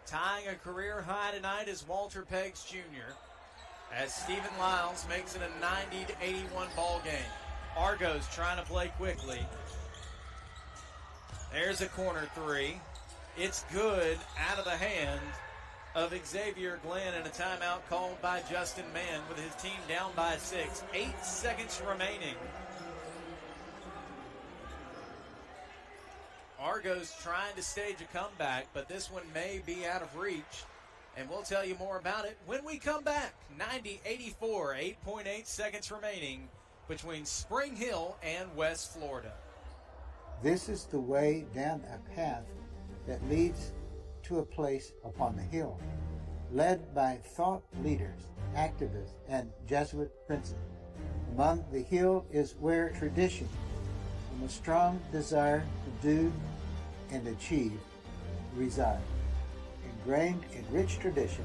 Tying a career high tonight is Walter Peggs Jr. as Stephen Lyles makes it a 90-81 ball game. Argos trying to play quickly. There's a corner three. It's good, out of the hand of Xavier Glenn, and a timeout called by Justin Mann with his team down by 6. 8 seconds remaining. Argos trying to stage a comeback, but this one may be out of reach, and we'll tell you more about it when we come back. 90-84, 8.8 seconds remaining between Spring Hill and West Florida. This is the way down a path that leads to a place upon the hill, led by thought leaders, activists, and Jesuit princes. Among the hill is where tradition and a strong desire to do and achieve reside, ingrained in rich tradition,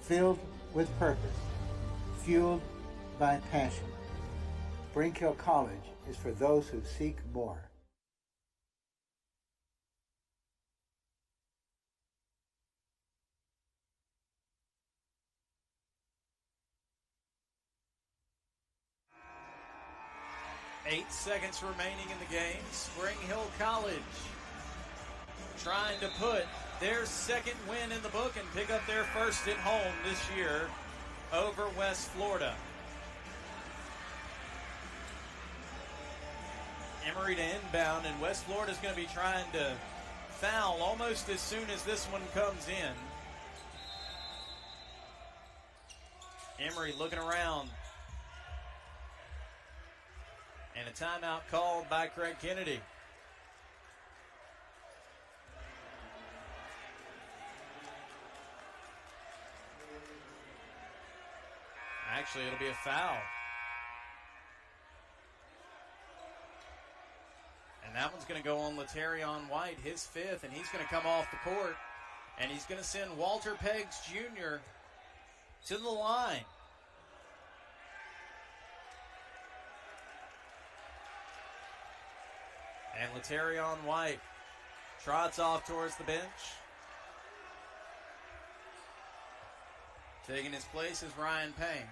filled with purpose, fueled by passion. Spring Hill College is for those who seek more. Eight seconds remaining in the game. Spring Hill College trying to put their second win in the book and pick up their first at home this year over West Florida. Emory to inbound, and West Florida's going to be trying to foul almost as soon as this one comes in. Emory looking around. And a timeout called by Craig Kennedy. Actually, it'll be a foul. And that one's going to go on Laterion White, his fifth, and he's going to come off the court. And he's going to send Walter Peggs Jr. to the line. And Laterion White trots off towards the bench. Taking his place is Ryan Payne.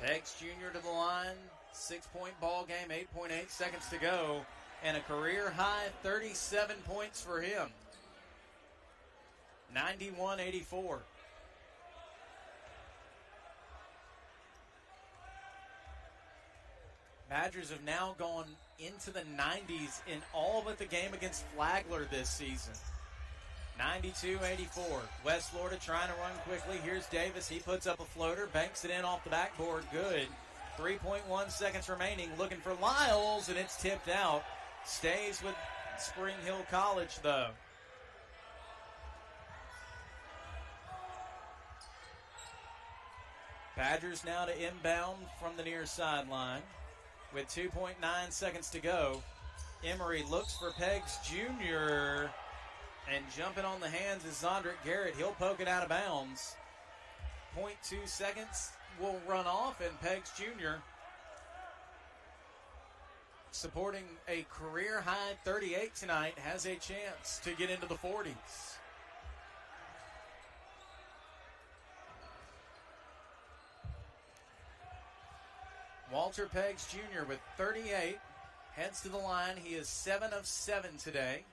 Peggs Jr. to the line. 6-point ball game, 8.8 seconds to go. And a career high 37 points for him. 91-84. Badgers have now gone into the 90s in all but the game against Flagler this season. 92-84. West Florida trying to run quickly. Here's Davis. He puts up a floater, banks it in off the backboard. Good. 3.1 seconds remaining. Looking for Lyles, and it's tipped out. Stays with Spring Hill College, though. Badgers now to inbound from the near sideline with 2.9 seconds to go. Emory looks for Peggs Jr. And jumping on the hands is Zondrick Garrett. He'll poke it out of bounds. 0.2 seconds will run off, and Peggs Jr. supporting a career-high 38 tonight has a chance to get into the 40s. Walter Peggs Jr. with 38 heads to the line. He is 7 of 7 today.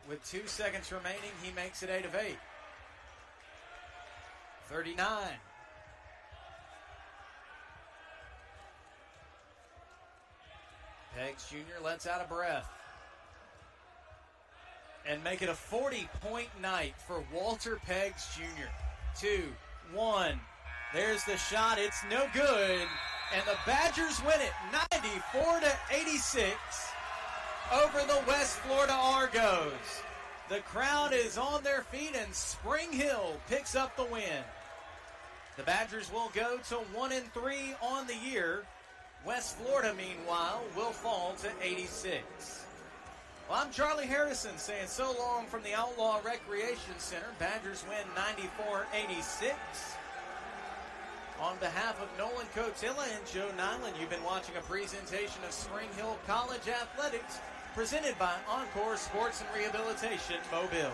With 2 seconds remaining, he makes it 8 of 8. 39. Peggs Jr. lets out a breath. And make it a 40-point night for Walter Peggs Jr. 2, 1. There's the shot. It's no good. And the Badgers win it 94-86 over the West Florida Argos. The crowd is on their feet, and Spring Hill picks up the win. The Badgers will go to 1-3 on the year. West Florida, meanwhile, will fall to 86. Well, I'm Charlie Harrison saying so long from the Outlaw Recreation Center. Badgers win 94-86. On behalf of Nolan Cotilla and Joe Nyland, you've been watching a presentation of Spring Hill College Athletics presented by Encore Sports and Rehabilitation Mobile.